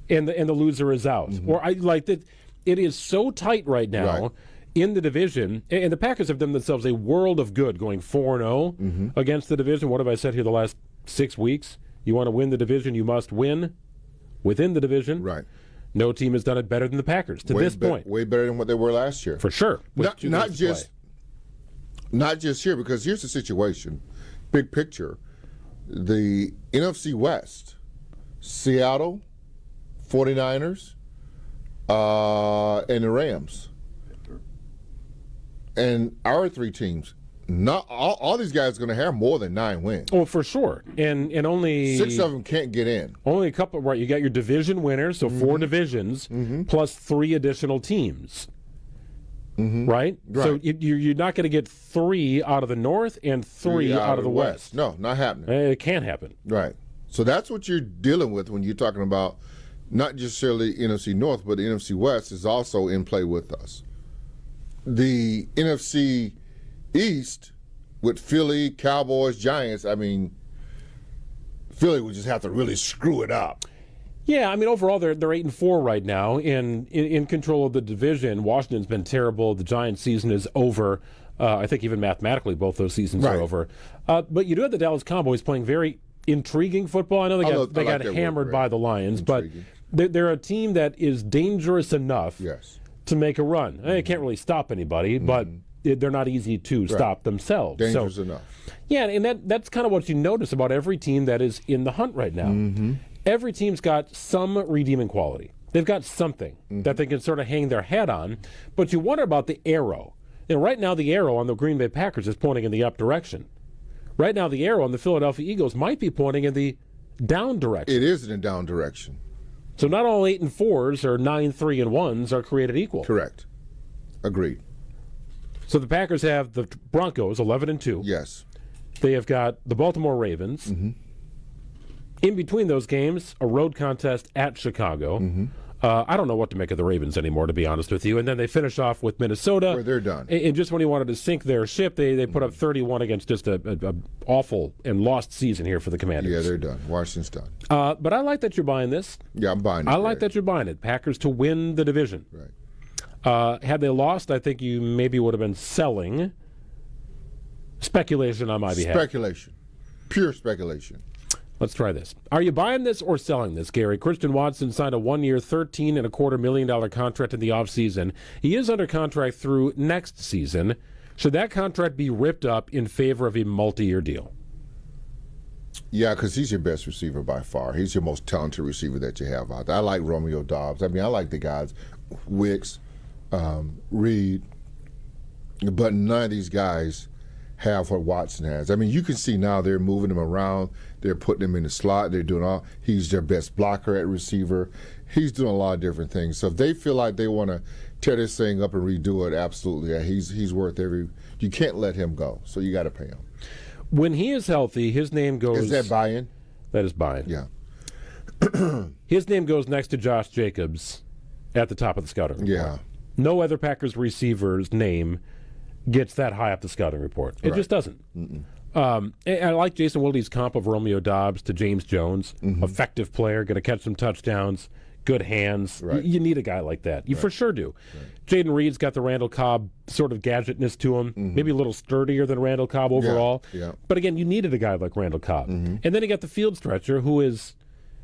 and the loser is out. Mm-hmm. Or I like that. It is so tight right now in the division, and the Packers have done themselves a world of good going 4-0 against the division. What have I said here the last 6 weeks? You want to win the division, you must win within the division. Right. No team has done it better than the Packers to this point. Way better than what they were last year, for sure. Not just here, because here's the situation, big picture. The NFC West, Seattle, 49ers, and the Rams. And our 3 teams, not all these guys are going to have more than 9 wins. Oh, for sure. And only 6 of them can't get in. Only a couple, right? You got your division winners, so 4 divisions, plus 3 additional teams. Right? So you're not going to get 3 out of the North and 3 out of the West. No, not happening. It can't happen. Right. So that's what you're dealing with when you're talking about not just necessarily NFC North, but the NFC West is also in play with us. The NFC East with Philly, Cowboys, Giants, I mean, Philly would just have to really screw it up. Yeah, I mean, overall, they're 8-4 right now, and in control of the division. Washington's been terrible. The Giants' season is over. I think even mathematically, both those seasons are over. But you do have the Dallas Cowboys playing very intriguing football. I know they got hammered by the Lions, but they're a team that is dangerous enough to make a run. They can't really stop anybody, but they're not easy to stop themselves. Dangerous enough. Yeah, and that's kind of what you notice about every team that is in the hunt right now. Every team's got some redeeming quality. They've got something that they can sort of hang their hat on, but you wonder about the arrow. Right now, the arrow on the Green Bay Packers is pointing in the up direction. Right now, the arrow on the Philadelphia Eagles might be pointing in the down direction. It is in the down direction. So not all 8-4s or 9-3-1s are created equal. Correct. Agreed. So the Packers have the Broncos, 11-2. Yes. They have got the Baltimore Ravens. In between those games, a road contest at Chicago. I don't know what to make of the Ravens anymore, to be honest with you. And then they finish off with Minnesota. Where they're done. And just when he wanted to sink their ship, they put up 31 against just a awful and lost season here for the Commanders. Yeah, they're done. Washington's done. But I like that you're buying this. Yeah, I'm buying it. I like that you're buying it. Packers to win the division. Right. Had they lost, I think you maybe would have been selling. Speculation on my behalf. Speculation. Pure speculation. Let's try this. Are you buying this or selling this, Gary? Christian Watson signed a 1-year, $13.25 million contract in the offseason. He is under contract through next season. Should that contract be ripped up in favor of a multi-year deal? Yeah, because he's your best receiver by far. He's your most talented receiver that you have out there. I like Romeo Doubs. I mean, I like the guys, Wicks, Reed, but none of these guys have what Watson has. I mean, you can see now they're moving him around. They're putting him in the slot. They're doing all. He's their best blocker at receiver. He's doing a lot of different things. So if they feel like they want to tear this thing up and redo it, absolutely. Yeah, he's worth every. You can't let him go. So you got to pay him. When he is healthy, his name goes. Is that buy-in? That is buy-in. Yeah. His name goes next to Josh Jacobs at the top of the scouting report. Yeah. No other Packers receiver's name gets that high up the scouting report. It just doesn't. I like Jason Wilde's comp of Romeo Doubs to James Jones. Effective player, going to catch some touchdowns, good hands. You need a guy like that. You for sure do. Jaden Reed's got the Randall Cobb sort of gadgetness to him, maybe a little sturdier than Randall Cobb overall. But again, you needed a guy like Randall Cobb. And then you got the field stretcher who is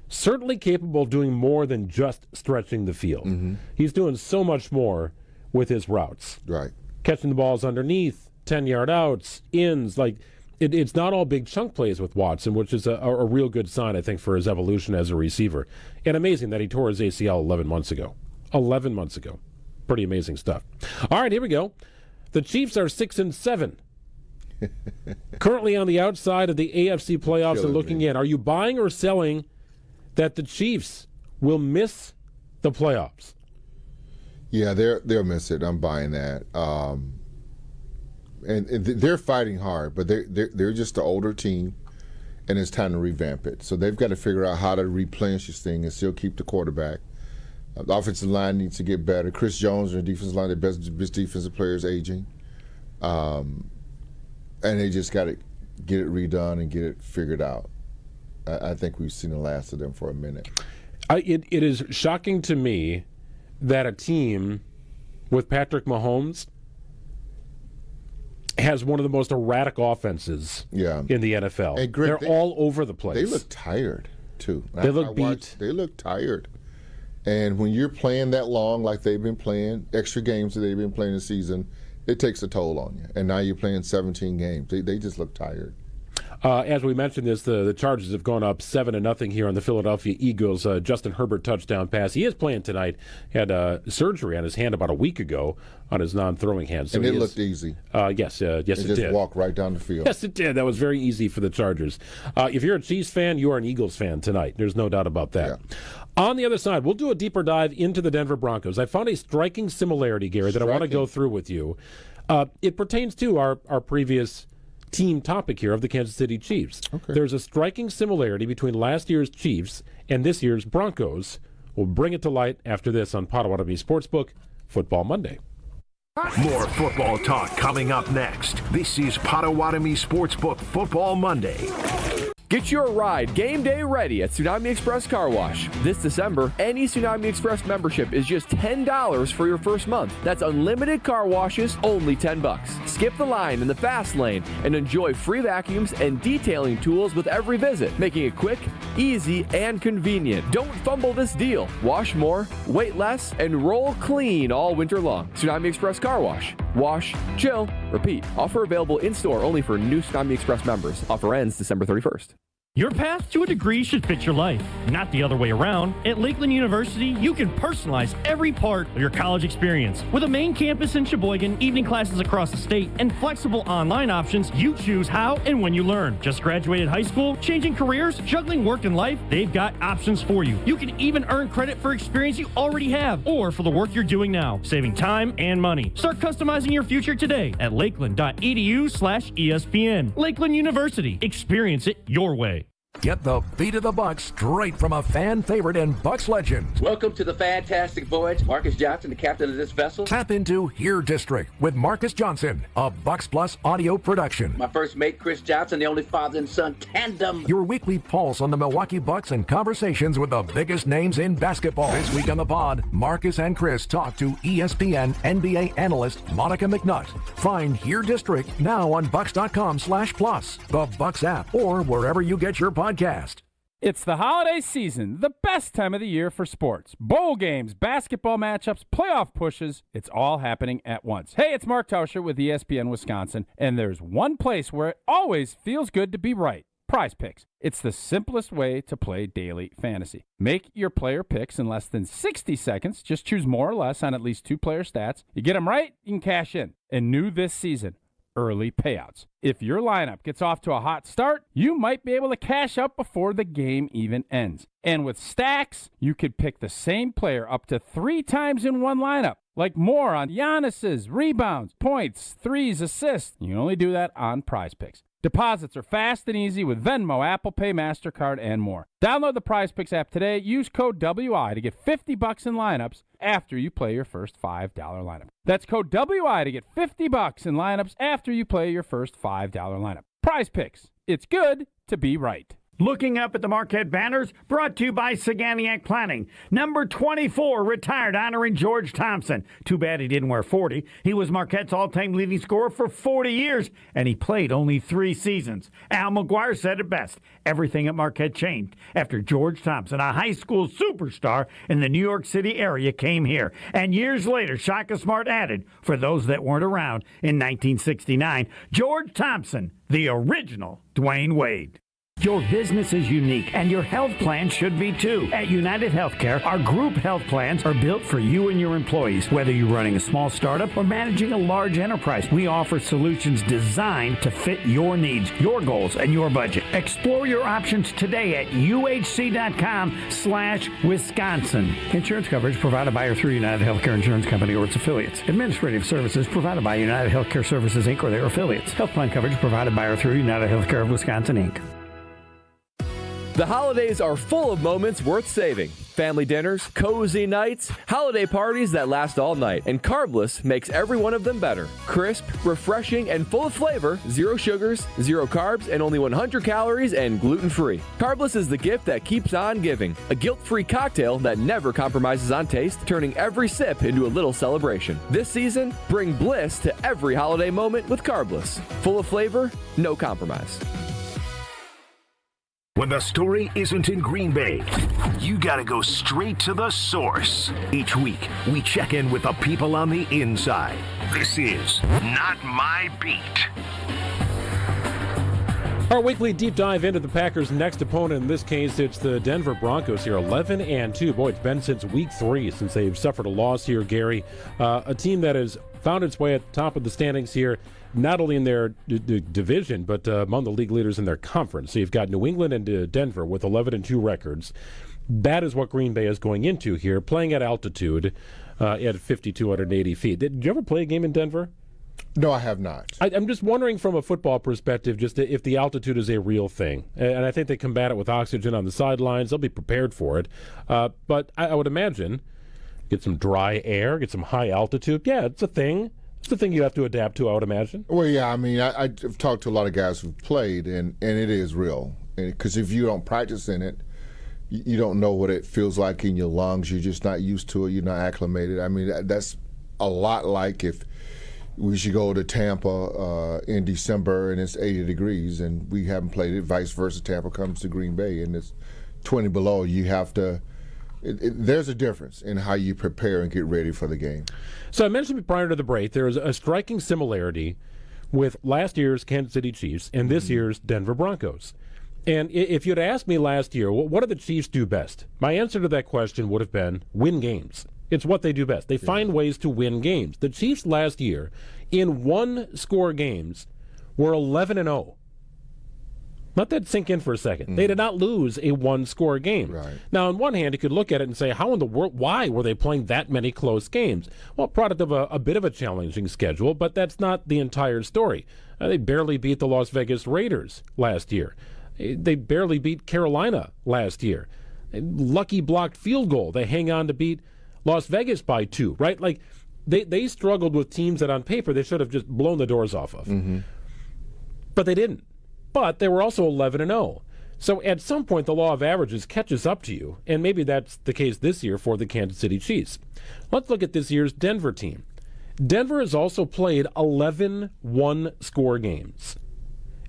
certainly capable of doing more than just stretching the field. He's doing so much more with his routes. Right. Catching the balls underneath, 10-yard outs, ins. Like it's not all big chunk plays with Watson, which is a real good sign, I think, for his evolution as a receiver. And amazing that he tore his ACL 11 months ago. 11 months ago. Pretty amazing stuff. All right, here we go. The Chiefs are 6-7. Currently on the outside of the AFC playoffs and looking in. Are you buying or selling that the Chiefs will miss the playoffs? Yeah, they'll miss it. I'm buying that. And they're fighting hard, but they're just an older team, and it's time to revamp it. So they've got to figure out how to replenish this thing and still keep the quarterback. The offensive line needs to get better. Chris Jones, their defensive line, their best defensive player, is aging. And they just got to get it redone and get it figured out. I think we've seen the last of them for a minute. It is shocking to me that a team with Patrick Mahomes has one of the most erratic offenses in the NFL. Hey, Greg, they're all over the place. They look tired, too. They look beat. They look tired. And when you're playing that long, like they've been playing, extra games that they've been playing this season, it takes a toll on you. And now you're playing 17 games. They just look tired. As we mentioned this, the Chargers have gone up 7-0 here on the Philadelphia Eagles. Justin Herbert touchdown pass. He is playing tonight. Had surgery on his hand about a week ago on his non-throwing hand. So and it looked easy. Yes, it did. Just walk right down the field. Yes, it did. That was very easy for the Chargers. If you're a Chiefs fan, you are an Eagles fan tonight. There's no doubt about that. Yeah. On the other side, we'll do a deeper dive into the Denver Broncos. I found a striking similarity, Gary, that I want to go through with you. It pertains to our previous team topic here of the Kansas City Chiefs. Okay. There's a striking similarity between last year's Chiefs and this year's Broncos. We'll bring it to light after this on Potawatomi Sportsbook Football Monday. More football talk coming up next. This is Potawatomi Sportsbook Football Monday. Get your ride game day ready at Tsunami Express Car Wash. This December, any Tsunami Express membership is just $10 for your first month. That's unlimited car washes, only $10. Skip the line in the fast lane and enjoy free vacuums and detailing tools with every visit, making it quick, easy, and convenient. Don't fumble this deal. Wash more, wait less, and roll clean all winter long. Tsunami Express Car Wash. Wash, chill, repeat. Offer available in-store only for new Tsunami Express members. Offer ends December 31st. Your path to a degree should fit your life, not the other way around. At Lakeland University, you can personalize every part of your college experience. With a main campus in Sheboygan, evening classes across the state, and flexible online options, you choose how and when you learn. Just graduated high school, changing careers, juggling work and life, they've got options for you. You can even earn credit for experience you already have or for the work you're doing now, saving time and money. Start customizing your future today at lakeland.edu/ESPN. Lakeland University. Experience it your way. Get the beat of the Bucks straight from a fan favorite and Bucks legend. Welcome to the fantastic voyage. Marcus Johnson, the captain of this vessel. Tap into Here District with Marcus Johnson, a Bucks Plus audio production. My first mate, Chris Johnson, the only father and son tandem. Your weekly pulse on the Milwaukee Bucks and conversations with the biggest names in basketball. This week on the pod, Marcus and Chris talk to ESPN NBA analyst Monica McNutt. Find Here District now on Bucks.com/plus, the Bucks app, or wherever you get your podcast. It's the holiday season, the best time of the year for sports. Bowl games, basketball matchups, playoff pushes, it's all happening at once. Hey, it's Mark Tauscher with ESPN Wisconsin, and there's one place where it always feels good to be right. Prize Picks. It's the simplest way to play daily fantasy. Make your player picks in less than 60 seconds. Just choose more or less on at least 2 player stats. You get them right, you can cash in. And new this season, early payouts. If your lineup gets off to a hot start, you might be able to cash out before the game even ends. And with stacks, you could pick the same player up to 3 times in one lineup, like more on Giannis's rebounds, points, threes, assists. You can only do that on Prize Picks. Deposits are fast and easy with Venmo, Apple Pay, MasterCard, and more. Download the Prize Picks app today. Use code WI to get $50 in lineups after you play your first $5 lineup. That's code WI to get $50 in lineups after you play your first $5 lineup. Prize Picks. It's good to be right. Looking up at the Marquette banners, brought to you by Saganiac Planning. Number 24 retired, honoring George Thompson. Too bad he didn't wear 40. He was Marquette's all-time leading scorer for 40 years, and he played only 3 seasons. Al McGuire said it best. Everything at Marquette changed after George Thompson, a high school superstar in the New York City area, came here. And years later, Shaka Smart added, for those that weren't around in 1969, George Thompson, the original Dwayne Wade. Your business is unique, and your health plan should be too. At United Healthcare, our group health plans are built for you and your employees. Whether you're running a small startup or managing a large enterprise, we offer solutions designed to fit your needs, your goals, and your budget. Explore your options today at uhc.com/Wisconsin. Insurance coverage provided by or through United Healthcare Insurance Company or its affiliates. Administrative services provided by United Healthcare Services, Inc. or their affiliates. Health plan coverage provided by or through United Healthcare of Wisconsin, Inc. The holidays are full of moments worth saving. Family dinners, cozy nights, holiday parties that last all night, and Carbless makes every one of them better. Crisp, refreshing, and full of flavor, 0 sugars, 0 carbs, and only 100 calories and gluten-free. Carbless is the gift that keeps on giving. A guilt-free cocktail that never compromises on taste, turning every sip into a little celebration. This season, bring bliss to every holiday moment with Carbless. Full of flavor, no compromise. When the story isn't in Green Bay, you gotta go straight to the source. Each week, we check in with the people on the inside. This is Not My Beat. Our weekly deep dive into the Packers' next opponent. In this case, it's the Denver Broncos here, 11-2. Boy, it's been since week 3 since they've suffered a loss here, Gary. A team that has found its way at the top of the standings here, not only in their division, but among the league leaders in their conference. So you've got New England and Denver with 11-2 records. That is what Green Bay is going into here, playing at altitude at 5,280 feet. Did you ever play a game in Denver? No, I have not. I'm just wondering from a football perspective, just if the altitude is a real thing. And I think they combat it with oxygen on the sidelines. They'll be prepared for it. But I would imagine get some dry air, get some high altitude. Yeah, it's a thing. It's the thing you have to adapt to, I would imagine. Well, yeah, I mean, I've talked to a lot of guys who've played, and it is real. because if you don't practice in it, you don't know what it feels like in your lungs. You're just not used to it. You're not acclimated. I mean, that's a lot like if we should go to Tampa in December and it's 80 degrees and we haven't played it. Vice versa, Tampa comes to Green Bay and it's 20 below. You have to. There's a difference in how you prepare and get ready for the game. So I mentioned prior to the break, there is a striking similarity with last year's Kansas City Chiefs and this year's Denver Broncos. And if you'd asked me last year, what do the Chiefs do best? My answer to that question would have been win games. It's what they do best. They find ways to win games. The Chiefs last year, in one-score games, were 11-0. Let that sink in for a second. They did not lose a one-score game. Right. Now, on one hand, you could look at it and say, how in the world, why were they playing that many close games? Well, product of a bit of a challenging schedule, but that's not the entire story. They barely beat the Las Vegas Raiders last year. They barely beat Carolina last year. Lucky blocked field goal. They hang on to beat Las Vegas by 2, right? Like, they struggled with teams that on paper they should have just blown the doors off of. But they didn't. But they were also 11-0. So at some point, the law of averages catches up to you, and maybe that's the case this year for the Kansas City Chiefs. Let's look at this year's Denver team. Denver has also played 11 one-score games,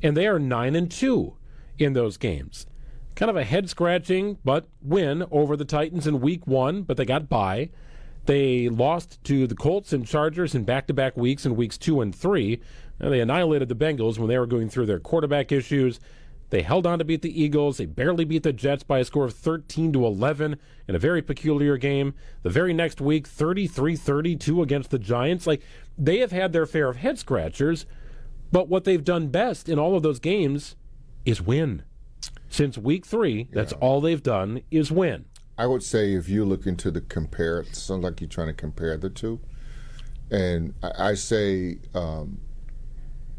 and they are 9-2 in those games. Kind of a head-scratching but win over the Titans in Week 1, but they got by. They lost to the Colts and Chargers in back-to-back weeks in Weeks 2 and 3. They annihilated the Bengals when they were going through their quarterback issues. They held on to beat the Eagles. They barely beat the Jets by a score of 13-11 in a very peculiar game. The very next week, 33-32 against the Giants. Like, they have had their fair of head-scratchers, but what they've done best in all of those games is win. Since Week 3, that's all they've done is win. I would say if you're looking to the compare, it sounds like you're trying to compare the two. And I say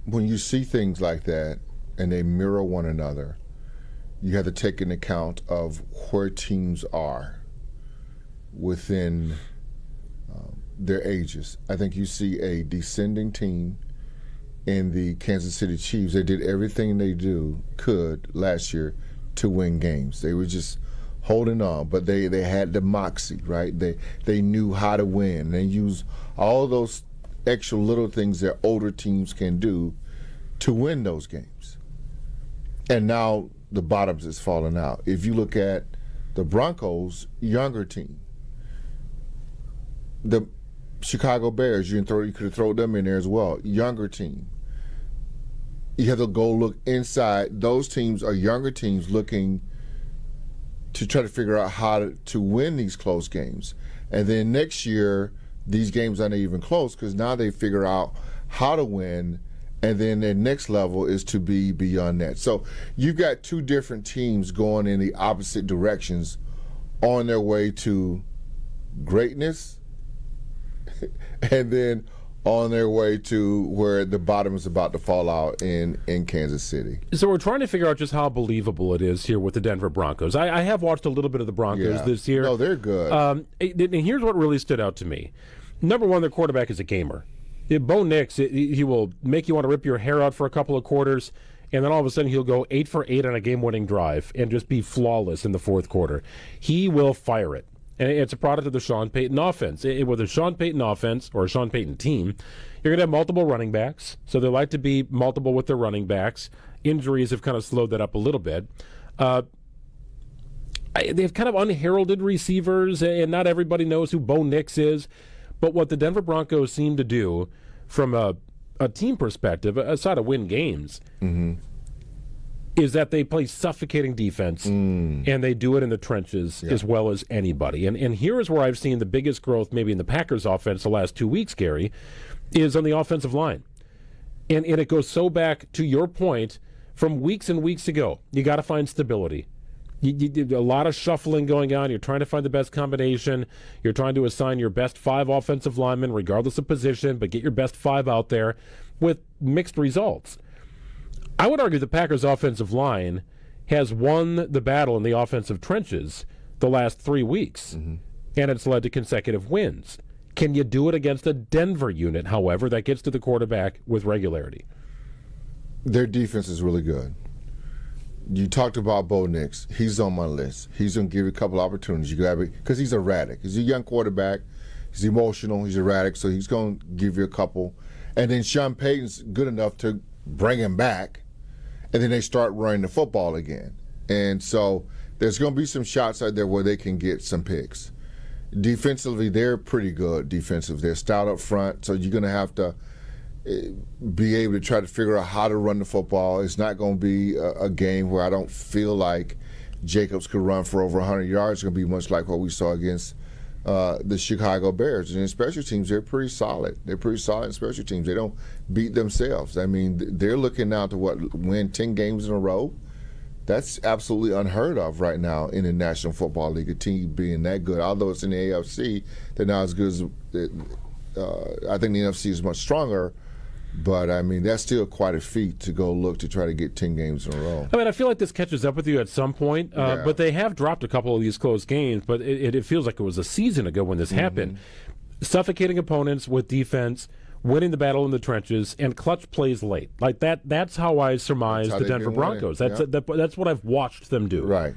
when you see things like that and they mirror one another, you have to take into account of where teams are within their ages. I think you see a descending team in the Kansas City Chiefs. They did everything they could last year to win games. They were just holding on, but they had the moxie, right? They knew how to win. They used all those extra little things that older teams can do to win those games. And now the bottoms is falling out. If you look at the Broncos, younger team, the Chicago Bears, you could have thrown them in there as well, younger team. You have to go look inside. Those teams are younger teams looking to try to figure out how to win these close games. And then next year, these games aren't even close because now they figure out how to win, and then their next level is to be beyond that. So you've got two different teams going in the opposite directions on their way to greatness and then on their way to where the bottom is about to fall out in Kansas City. So we're trying to figure out just how believable it is here with the Denver Broncos. I have watched a little bit of the Broncos this year. No, they're good. And here's what really stood out to me. Number one, their quarterback is a gamer. Bo Nix, he will make you want to rip your hair out for a couple of quarters, and then all of a sudden he'll go 8 for 8 on a game-winning drive and just be flawless in the fourth quarter. He will fire it. And it's a product of the Sean Payton offense. With a Sean Payton offense or a Sean Payton team, you're going to have multiple running backs. So they like to be multiple with their running backs. Injuries have kind of slowed that up a little bit. They have kind of unheralded receivers, and not everybody knows who Bo Nix is. But what the Denver Broncos seem to do from a team perspective, aside of win games, is that they play suffocating defense, and they do it in the trenches as well as anybody. And here is where I've seen the biggest growth maybe in the Packers offense the last 2 weeks, Gary, is on the offensive line. And it goes so back to your point from weeks and weeks ago. You got to find stability. You did a lot of shuffling going on. You're trying to find the best combination. You're trying to assign your best 5 offensive linemen, regardless of position, but get your best 5 out there with mixed results. I would argue the Packers' offensive line has won the battle in the offensive trenches the last 3 weeks, and it's led to consecutive wins. Can you do it against a Denver unit, however, that gets to the quarterback with regularity? Their defense is really good. You talked about Bo Nix. He's on my list. He's going to give you a couple opportunities. You grab it because he's erratic. He's a young quarterback. He's emotional. He's erratic, so he's going to give you a couple. And then Sean Payton's good enough to bring him back, and then they start running the football again. And so there's going to be some shots out there where they can get some picks. Defensively, they're pretty good defensively. They're stout up front, so you're going to have to be able to try to figure out how to run the football. It's not going to be a game where I don't feel like Jacobs could run for over 100 yards. It's going to be much like what we saw against the Chicago Bears. And in special teams, they're pretty solid. They're pretty solid in special teams. They don't beat themselves. I mean, they're looking now to win 10 games in a row. That's absolutely unheard of right now in the National Football League, a team being that good. Although it's in the AFC, they're not as good as I think the NFC is much stronger. But, I mean, that's still quite a feat to go look to try to get 10 games in a row. I mean, I feel like this catches up with you at some point, but they have dropped a couple of these close games, but it feels like it was a season ago when this happened. Suffocating opponents with defense, winning the battle in the trenches, and clutch plays late. Like that's how I surmise the Denver Broncos. That's what I've watched them do. Right.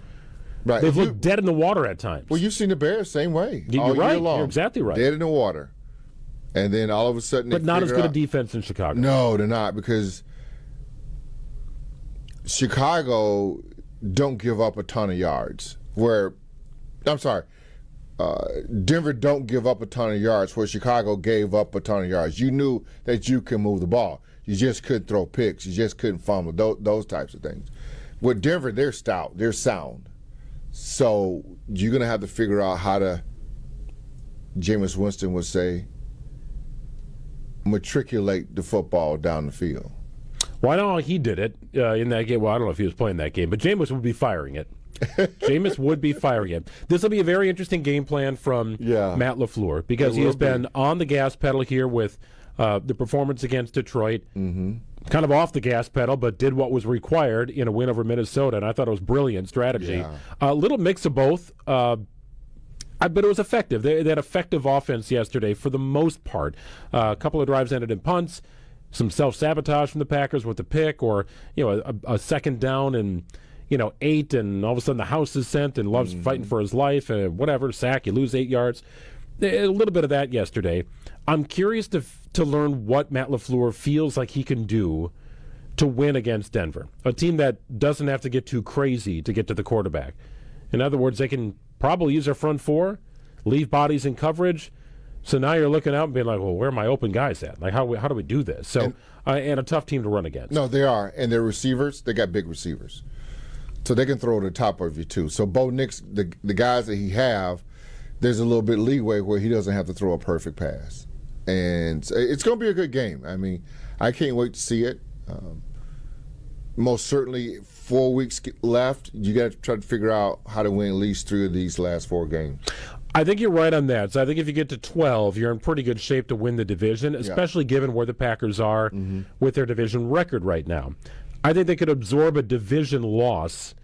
They've looked dead in the water at times. Well, you've seen the Bears same way. You're right. You're exactly right. Dead in the water. And then all of a sudden But not as good a defense in Chicago. No, they're not, because Chicago don't give up a ton of yards. Denver don't give up a ton of yards where Chicago gave up a ton of yards. You knew that you could move the ball. You just couldn't throw picks. You just couldn't fumble, those types of things. With Denver, they're stout. They're sound. So you're going to have to figure out how to, Jameis Winston would say, matriculate the football down the field. Well, I don't know how he did it in that game. Well, I don't know if he was playing that game, but Jameis would be firing it. Jameis would be firing it. This will be a very interesting game plan from Matt LaFleur, because he has been on the gas pedal here with the performance against Detroit. Kind of off the gas pedal, but did what was required in a win over Minnesota, and I thought it was brilliant strategy. A little mix of both. But it was effective. They had effective offense yesterday for the most part. A couple of drives ended in punts, some self-sabotage from the Packers with the pick, or a second down and 8, and all of a sudden the house is sent and Love's fighting for his life, and whatever, sack, you lose 8 yards. A little bit of that yesterday. I'm curious to learn what Matt LaFleur feels like he can do to win against Denver, a team that doesn't have to get too crazy to get to the quarterback. In other words, they can probably use their front four, leave bodies in coverage. So now you're looking out and being like, well, where are my open guys at? Like, how do we do this? So, and a tough team to run against. No, they are. And their receivers, they got big receivers. So they can throw to the top of you, too. So Bo Nix, the guys that he have, there's a little bit leeway where he doesn't have to throw a perfect pass. And it's going to be a good game. I mean, I can't wait to see it. Most certainly 4 weeks left. You got to try to figure out how to win at least 3 of these last 4 games. I think you're right on that. So I think if you get to 12, you're in pretty good shape to win the division, especially given where the Packers are with their division record right now. I think they could absorb a division loss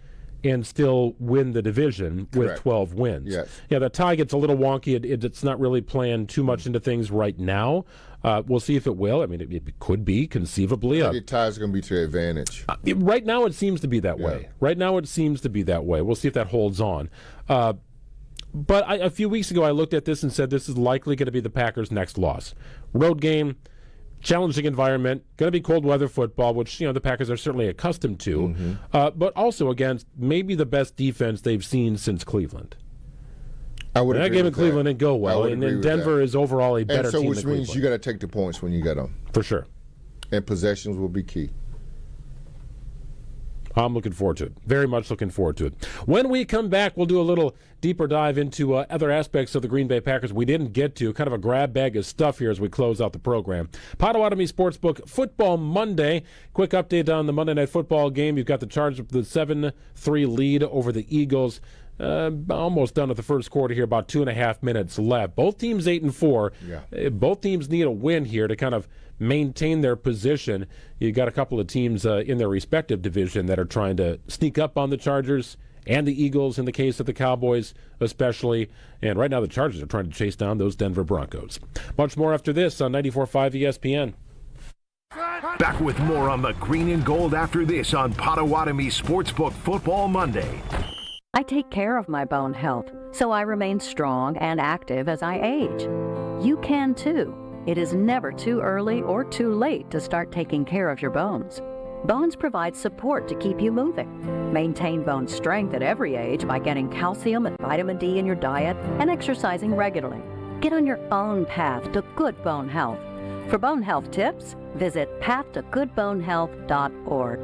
and still win the division with 12 wins. Yes. Yeah, the tie gets a little wonky. It's not really playing too much into things right now. We'll see if it will. I mean, it could be, conceivably. I think the tie is going to be to their advantage. Right now it seems to be that way. Right now it seems to be that way. We'll see if that holds on. But a few weeks ago I looked at this and said this is likely going to be the Packers' next loss. Road game, challenging environment, going to be cold weather football, which the Packers are certainly accustomed to, but also against maybe the best defense they've seen since Cleveland. I would agree that game with in Cleveland didn't go well, and Denver is overall a better team than which means Cleveland. you got to take the points when you get them. For sure. And possessions will be key. I'm looking forward to it. Very much looking forward to it. When we come back, we'll do a little deeper dive into other aspects of the Green Bay Packers we didn't get to. Kind of a grab bag of stuff here as we close out the program. Potawatomi Sportsbook Football Monday. Quick update on the Monday Night Football game. You've got the Chargers with the 7-3 lead over the Eagles. Almost done at the first quarter here, about 2.5 minutes left. Both teams 8-4. Both teams need a win here to kind of maintain their position. You got a couple of teams in their respective division that are trying to sneak up on the Chargers and the Eagles in the case of the Cowboys especially. And right now the Chargers are trying to chase down those Denver Broncos. Much more after this on 94.5 ESPN. Back with more on the green and gold after this on Potawatomi Sportsbook Football Monday. I take care of my bone health, so I remain strong and active as I age. You can too. It is never too early or too late to start taking care of your bones. Bones provide support to keep you moving. Maintain bone strength at every age by getting calcium and vitamin D in your diet and exercising regularly. Get on your own path to good bone health. For bone health tips, visit pathtogoodbonehealth.org.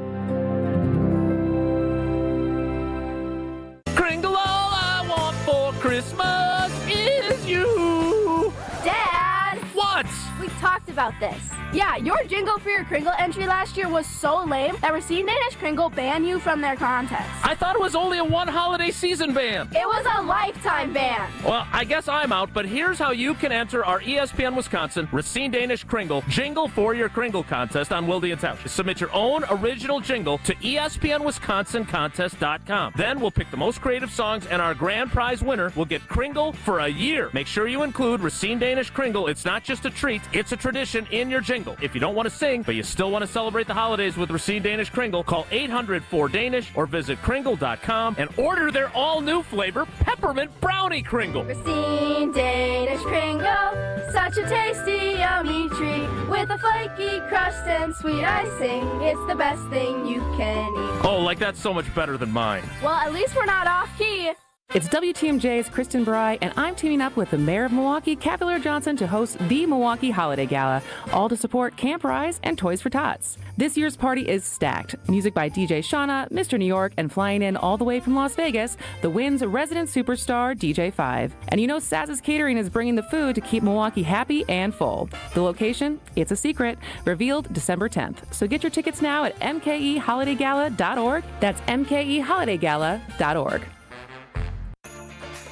Kringle, all I want for Christmas is you. Dad! What? We talked about this. Yeah, your jingle for your Kringle entry last year was so lame that Racine Danish Kringle banned you from their contest. I thought it was only a one holiday season ban. It was a lifetime ban. Well, I guess I'm out, but here's how you can enter our ESPN Wisconsin Racine Danish Kringle Jingle for Your Kringle contest on Wilde and Tausch. Submit your own original jingle to ESPNWisconsinContest.com. Then we'll pick the most creative songs, and our grand prize winner will get Kringle for a year. Make sure you include Racine Danish Kringle. It's not just a treat, it's a tradition in your jingle. If you don't want to sing, but you still want to celebrate the holidays with Racine Danish Kringle, call 800-4DANISH or visit Kringle.com and order their all-new flavor, Peppermint Brownie Kringle. Racine Danish Kringle, such a tasty, yummy treat with a flaky crust and sweet icing. It's the best thing you can eat. Oh, like that's so much better than mine. Well, at least we're not off key. It's WTMJ's Kristen Bry, and I'm teaming up with the mayor of Milwaukee, Cavalier Johnson, to host the Milwaukee Holiday Gala, all to support Camp Rise and Toys for Tots. This year's party is stacked. Music by DJ Shauna, Mr. New York, and flying in all the way from Las Vegas, the Wynn's resident superstar, DJ 5. And you know Saz's Catering is bringing the food to keep Milwaukee happy and full. The location? It's a secret. Revealed December 10th. So get your tickets now at mkeholidayGala.org. That's mkeholidayGala.org.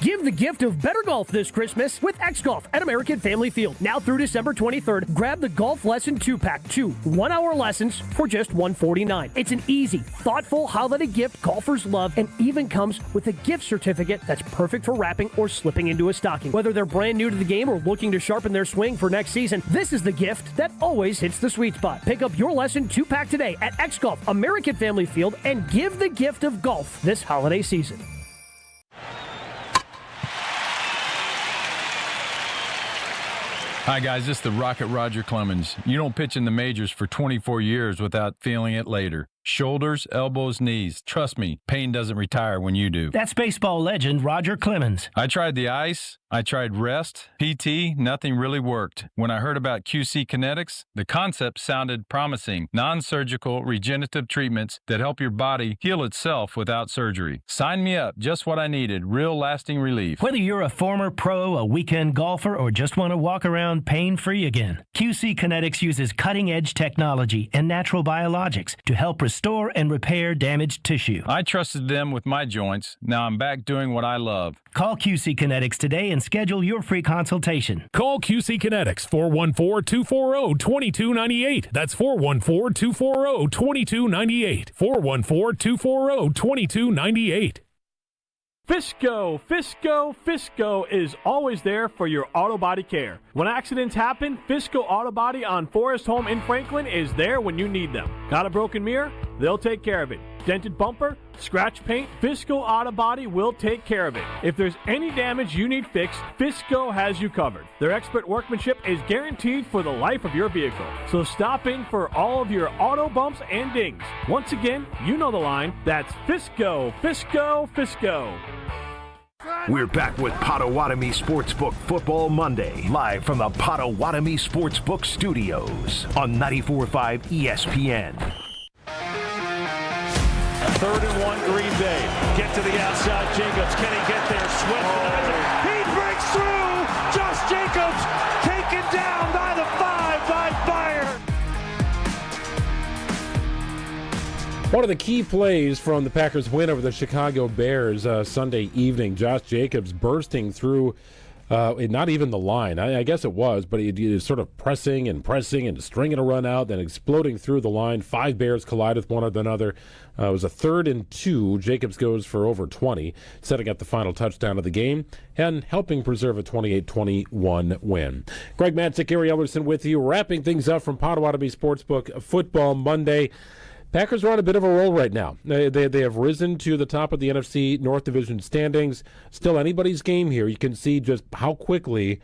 Give the gift of better golf this Christmas with X-Golf at American Family Field. Now through December 23rd, grab the Golf Lesson 2-pack, 2 one-hour lessons for just $149. It's an easy, thoughtful holiday gift golfers love, and even comes with a gift certificate that's perfect for wrapping or slipping into a stocking. Whether they're brand new to the game or looking to sharpen their swing for next season, this is the gift that always hits the sweet spot. Pick up your Lesson 2-pack today at X-Golf, American Family Field, and give the gift of golf this holiday season. Hi, guys. This is the Rocket Roger Clemens. You don't pitch in the majors for 24 years without feeling it later. Shoulders, elbows, knees. Trust me, pain doesn't retire when you do. That's baseball legend Roger Clemens. I tried the ice. I tried rest, PT, nothing really worked. When I heard about QC Kinetics, the concept sounded promising. Non-surgical regenerative treatments that help your body heal itself without surgery. Sign me up, just what I needed, real lasting relief. Whether you're a former pro, a weekend golfer, or just want to walk around pain-free again, QC Kinetics uses cutting-edge technology and natural biologics to help restore and repair damaged tissue. I trusted them with my joints. Now I'm back doing what I love. Call QC Kinetics today and schedule your free consultation. Call QC Kinetics, 414-240-2298. That's 414-240-2298. 414-240-2298. Fisco is always there for your auto body care. When accidents happen, Fisco Auto Body on Forest Home in Franklin is there when you need them. Got a broken mirror? They'll take care of it. Dented bumper? Scratch paint? Fisco Auto Body will take care of it. If there's any damage you need fixed, Fisco has you covered. Their expert workmanship is guaranteed for the life of your vehicle. So stop in for all of your auto bumps and dings. Once again, you know the line. That's Fisco. We're back with Potawatomi Sportsbook Football Monday, live from the Potawatomi Sportsbook Studios on 94.5 ESPN. 3rd and 1, Green Bay. Get to the outside, Jacobs. Can he get there? Swift. He breaks through. Josh Jacobs taken down by the 5 by Bayern. One of the key plays from the Packers' win over the Chicago Bears Sunday evening, Josh Jacobs bursting through Not even the line. I guess it was, but he was sort of pressing and stringing a run out, then exploding through the line. 5 Bears collide with one another. It was a 3rd and 2. Jacobs goes for over 20, setting up the final touchdown of the game and helping preserve a 28-21 win. Greg Matzik, Gary Ellerson with you, wrapping things up from Potawatomi Sportsbook Football Monday. Packers are on a bit of a roll right now. They have risen to the top of the NFC North Division standings. Still anybody's game here. You can see just how quickly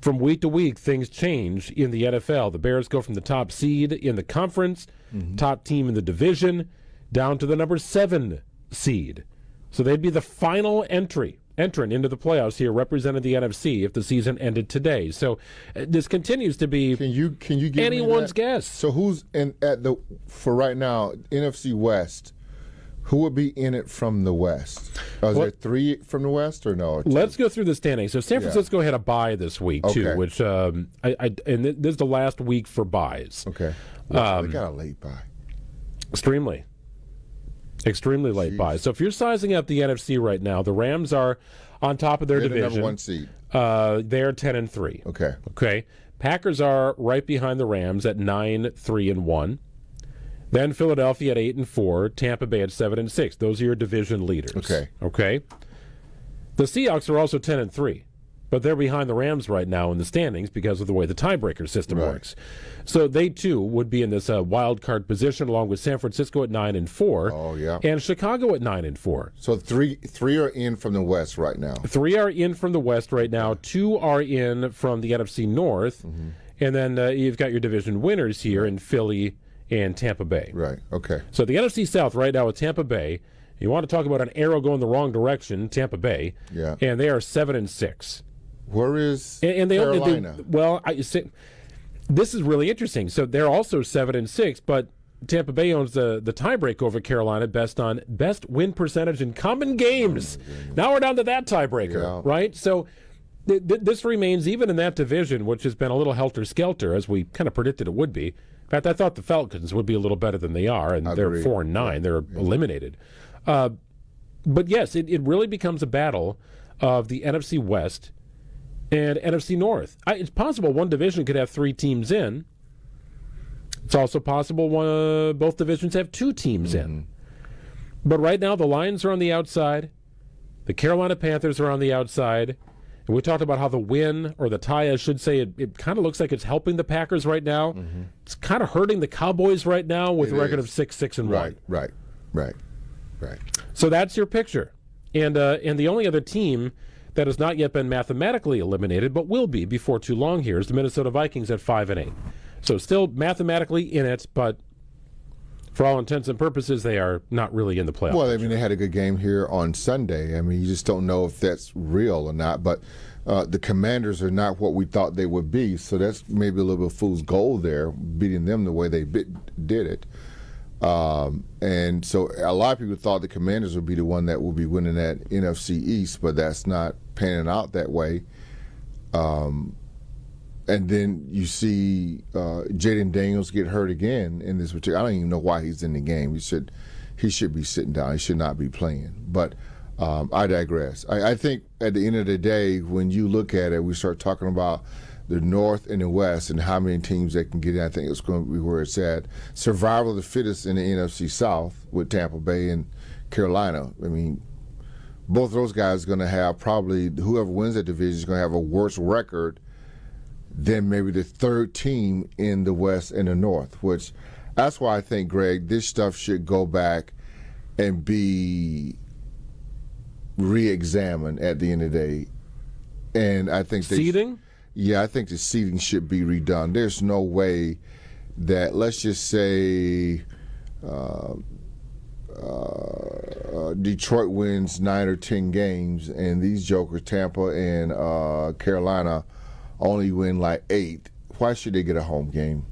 from week to week things change in the NFL. The Bears go from the top seed in the conference, top team in the division, down to the number 7 seed. So they'd be the final entrant into the playoffs here, representing the NFC if the season ended today. So this continues to be can you give anyone's guess. So who's for right now, NFC West, who would be in it from the West? Is there 3 from the West or no? Let's go through the standings. So San Francisco had a bye this week too, which and this is the last week for byes. Okay. They got a late bye. Extremely late bye. So if you're sizing up the NFC right now, the Rams are on top of their division. They're the number 1 seed. They're 10-3. Okay. Packers are right behind the Rams at 9-3-1. Then Philadelphia at 8-4. Tampa Bay at 7-6. Those are your division leaders. Okay. The Seahawks are also 10-3. But they're behind the Rams right now in the standings because of the way the tiebreaker system works. So they, too, would be in this wild card position, along with San Francisco at 9-4. Oh, yeah. And Chicago at 9-4. So three are in from the West right now. 3 are in from the West right now. 2 are in from the NFC North. And then you've got your division winners here in Philly and Tampa Bay. Right, okay. So the NFC South right now with Tampa Bay. You want to talk about an arrow going the wrong direction, Tampa Bay. Yeah. And they are 7-6. Where is Carolina? This is really interesting. So they're also 7-6, but Tampa Bay owns the tiebreak over Carolina, best win percentage in common games. Now we're down to that tiebreaker, right? So this remains even in that division, which has been a little helter-skelter, as we kind of predicted it would be. In fact, I thought the Falcons would be a little better than they are, and they're 4-9. They're eliminated. But yes, it really becomes a battle of the NFC West and NFC North. It's possible one division could have 3 teams in. It's also possible both divisions have 2 teams in. But right now, the Lions are on the outside. The Carolina Panthers are on the outside. And we talked about how the win, or the tie, I should say, it kind of looks like it's helping the Packers right now. It's kind of hurting the Cowboys right now with a record of 6-1. Right. So that's your picture. And the only other team that has not yet been mathematically eliminated, but will be before too long here, is the Minnesota Vikings at 5-8. So still mathematically in it, but for all intents and purposes, they are not really in the playoffs. Well, I mean, they had a good game here on Sunday. I mean, you just don't know if that's real or not. But the Commanders are not what we thought they would be, so that's maybe a little bit of fool's gold there, beating them the way they did it. And so a lot of people thought the Commanders would be the one that would be winning that NFC East, but that's not panning out that way. And then you see Jaden Daniels get hurt again in this particular. I don't even know why he's in the game. He should be sitting down. He should not be playing. But I digress. I think at the end of the day, when you look at it, we start talking about the North and the West and how many teams they can get in. I think it's going to be where it's at. Survival of the fittest in the NFC South with Tampa Bay and Carolina. I mean, both of those guys are going to have probably, whoever wins that division is going to have a worse record than maybe the third team in the West and the North, which that's why I think, Greg, this stuff should go back and be re-examined at the end of the day. And I think seeding? Yeah, I think the seeding should be redone. There's no way that, let's just say, Detroit wins 9 or 10 games, and these jokers, Tampa and Carolina, only win like 8. Why should they get a home game?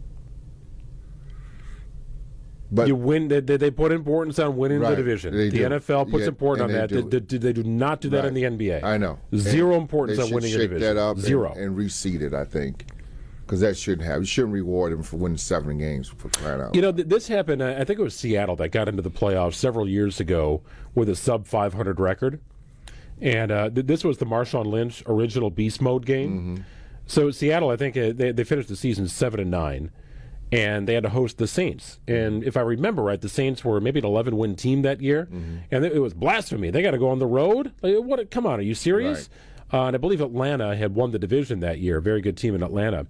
But you win. They put importance on winning the division. The NFL puts importance on that. They do not do that in the NBA. I know. Zero importance on winning a division. They should shake that up. Zero. And reseed it, I think. Because that shouldn't happen. You shouldn't reward them for winning 7 games, for crying out. You know, this happened, I think it was Seattle that got into the playoffs several years ago with a sub-500 record. And this was the Marshawn Lynch original beast mode game. So Seattle, I think they finished the season 7-9, and they had to host the Saints. And if I remember right, the Saints were maybe an 11-win team that year, and it was blasphemy. They got to go on the road. Like, what? Come on, are you serious? Right. And I believe Atlanta had won the division that year. A very good team in Atlanta.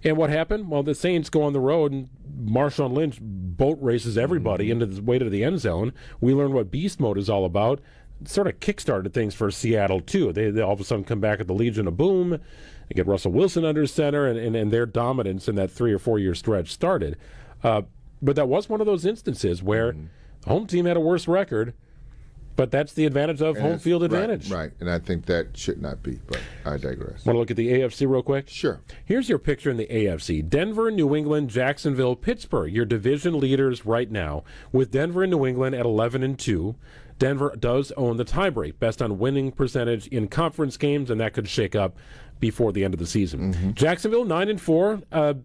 And what happened? Well, the Saints go on the road, and Marshawn Lynch boat races everybody into the way to the end zone. We learned what beast mode is all about. It sort of kickstarted things for Seattle, too. They all of a sudden come back at the Legion of Boom. They get Russell Wilson under center, and their dominance in that 3 or 4 year stretch started. But that was one of those instances where the home team had a worse record, but that's the advantage of home field advantage. Right, and I think that should not be, but I digress. Want to look at the AFC real quick? Sure. Here's your picture in the AFC. Denver, New England, Jacksonville, Pittsburgh, your division leaders right now, with Denver and New England at 11-2. Denver does own the tiebreak, best on winning percentage in conference games, and that could shake up before the end of the season. Jacksonville, 9-4.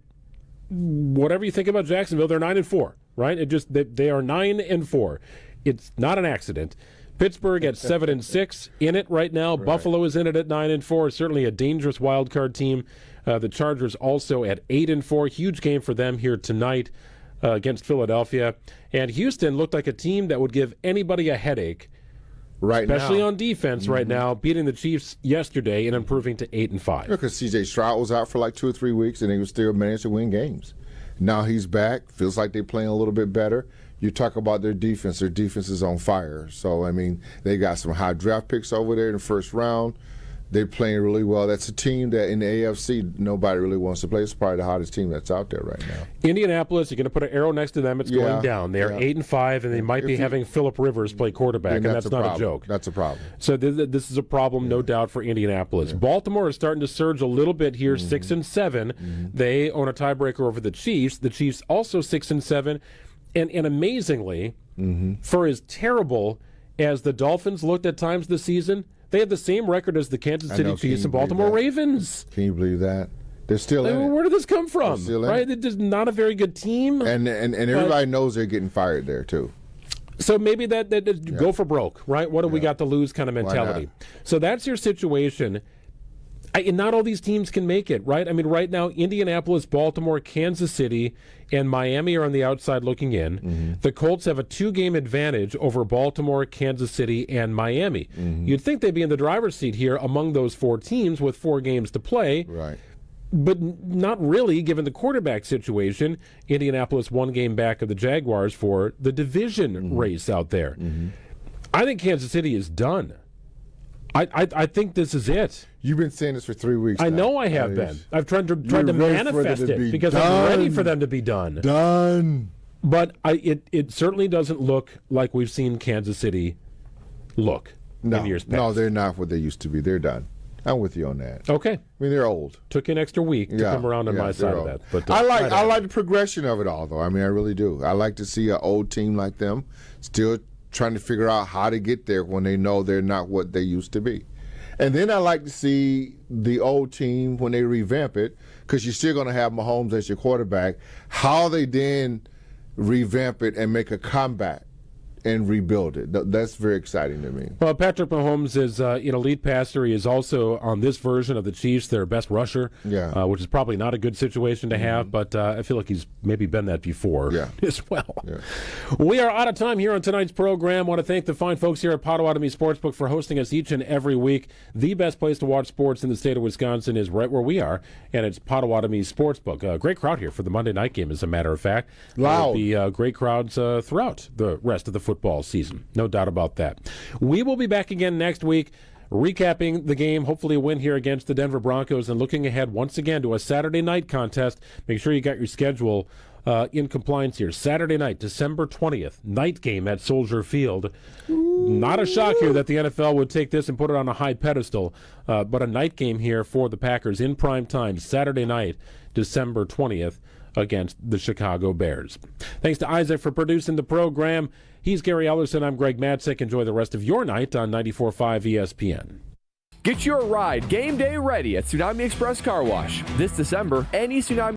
Whatever you think about Jacksonville, they're 9-4, right? They are 9-4. It's not an accident. Pittsburgh at 7-6 in it right now. Right. Buffalo is in it at 9-4. Certainly a dangerous wild card team. The Chargers also at 8-4. Huge game for them here tonight against Philadelphia. And Houston looked like a team that would give anybody a headache, especially on defense right now, beating the Chiefs yesterday and improving to 8-5. Because C.J. Stroud was out for like 2 or 3 weeks, and they would still manage to win games. Now he's back. Feels like they're playing a little bit better. You talk about their defense. Their defense is on fire. So, I mean, they got some high draft picks over there in the first round. They're playing really well. That's a team that in the AFC nobody really wants to play. It's probably the hottest team that's out there right now. Indianapolis, you're going to put an arrow next to them. It's going down. They are 8-5, and they might be having Phillip Rivers play quarterback, and that's not a joke. That's a problem. So this is a problem, no doubt, for Indianapolis. Baltimore is starting to surge a little bit here, 6-7. They own a tiebreaker over the Chiefs. The Chiefs also 6-7. And amazingly, for as terrible as the Dolphins looked at times this season, they had the same record as the Kansas City Chiefs and Baltimore Ravens. Can you believe that? They're still in it. Where did this come from? Right? It's just not a very good team. And everybody knows they're getting fired there, too. So maybe that go for broke, right? What do we got to lose kind of mentality. So that's your situation. And not all these teams can make it, right? I mean, right now, Indianapolis, Baltimore, Kansas City, and Miami are on the outside looking in. The Colts have a 2-game advantage over Baltimore, Kansas City, and Miami. You'd think they'd be in the driver's seat here among those 4 teams with 4 games to play. Right. But not really, given the quarterback situation. Indianapolis 1 game back of the Jaguars for the division race out there. I think Kansas City is done. I think this is it. You've been saying this for 3 weeks now. I know I have been. I've tried to manifest it because I'm ready for them to be done. Done. But it certainly doesn't look like we've seen Kansas City look in years past. No, they're not what they used to be. They're done. I'm with you on that. Okay. I mean, they're old. Took you an extra week to come around on my side of that. But I like the progression of it all, though. I mean, I really do. I like to see an old team like them still trying to figure out how to get there when they know they're not what they used to be. And then I like to see the old team when they revamp it, because you're still going to have Mahomes as your quarterback, how they then revamp it and make a comeback and rebuild it. That's very exciting to me. Well, Patrick Mahomes is an elite passer. He is also, on this version of the Chiefs, their best rusher, which is probably not a good situation to have, but I feel like he's maybe been that before as well. Yeah. We are out of time here on tonight's program. I want to thank the fine folks here at Potawatomi Sportsbook for hosting us each and every week. The best place to watch sports in the state of Wisconsin is right where we are, and it's Potawatomi Sportsbook. Great crowd here for the Monday night game, as a matter of fact. Loud. There'll be great crowds throughout the rest of the football season. No doubt about that. We will be back again next week, recapping the game, hopefully a win here against the Denver Broncos, and looking ahead once again to a Saturday night contest. Make sure you got your schedule in compliance here. Saturday night, December 20th, night game at Soldier Field. Not a shock here that the NFL would take this and put it on a high pedestal, but a night game here for the Packers in prime time, Saturday night, December 20th, against the Chicago Bears. Thanks to Isaac for producing the program. He's Gary Ellerson. I'm Greg Matzik. Enjoy the rest of your night on 94.5 ESPN. Get your ride game day ready at Tsunami Express Car Wash. This December, any Tsunami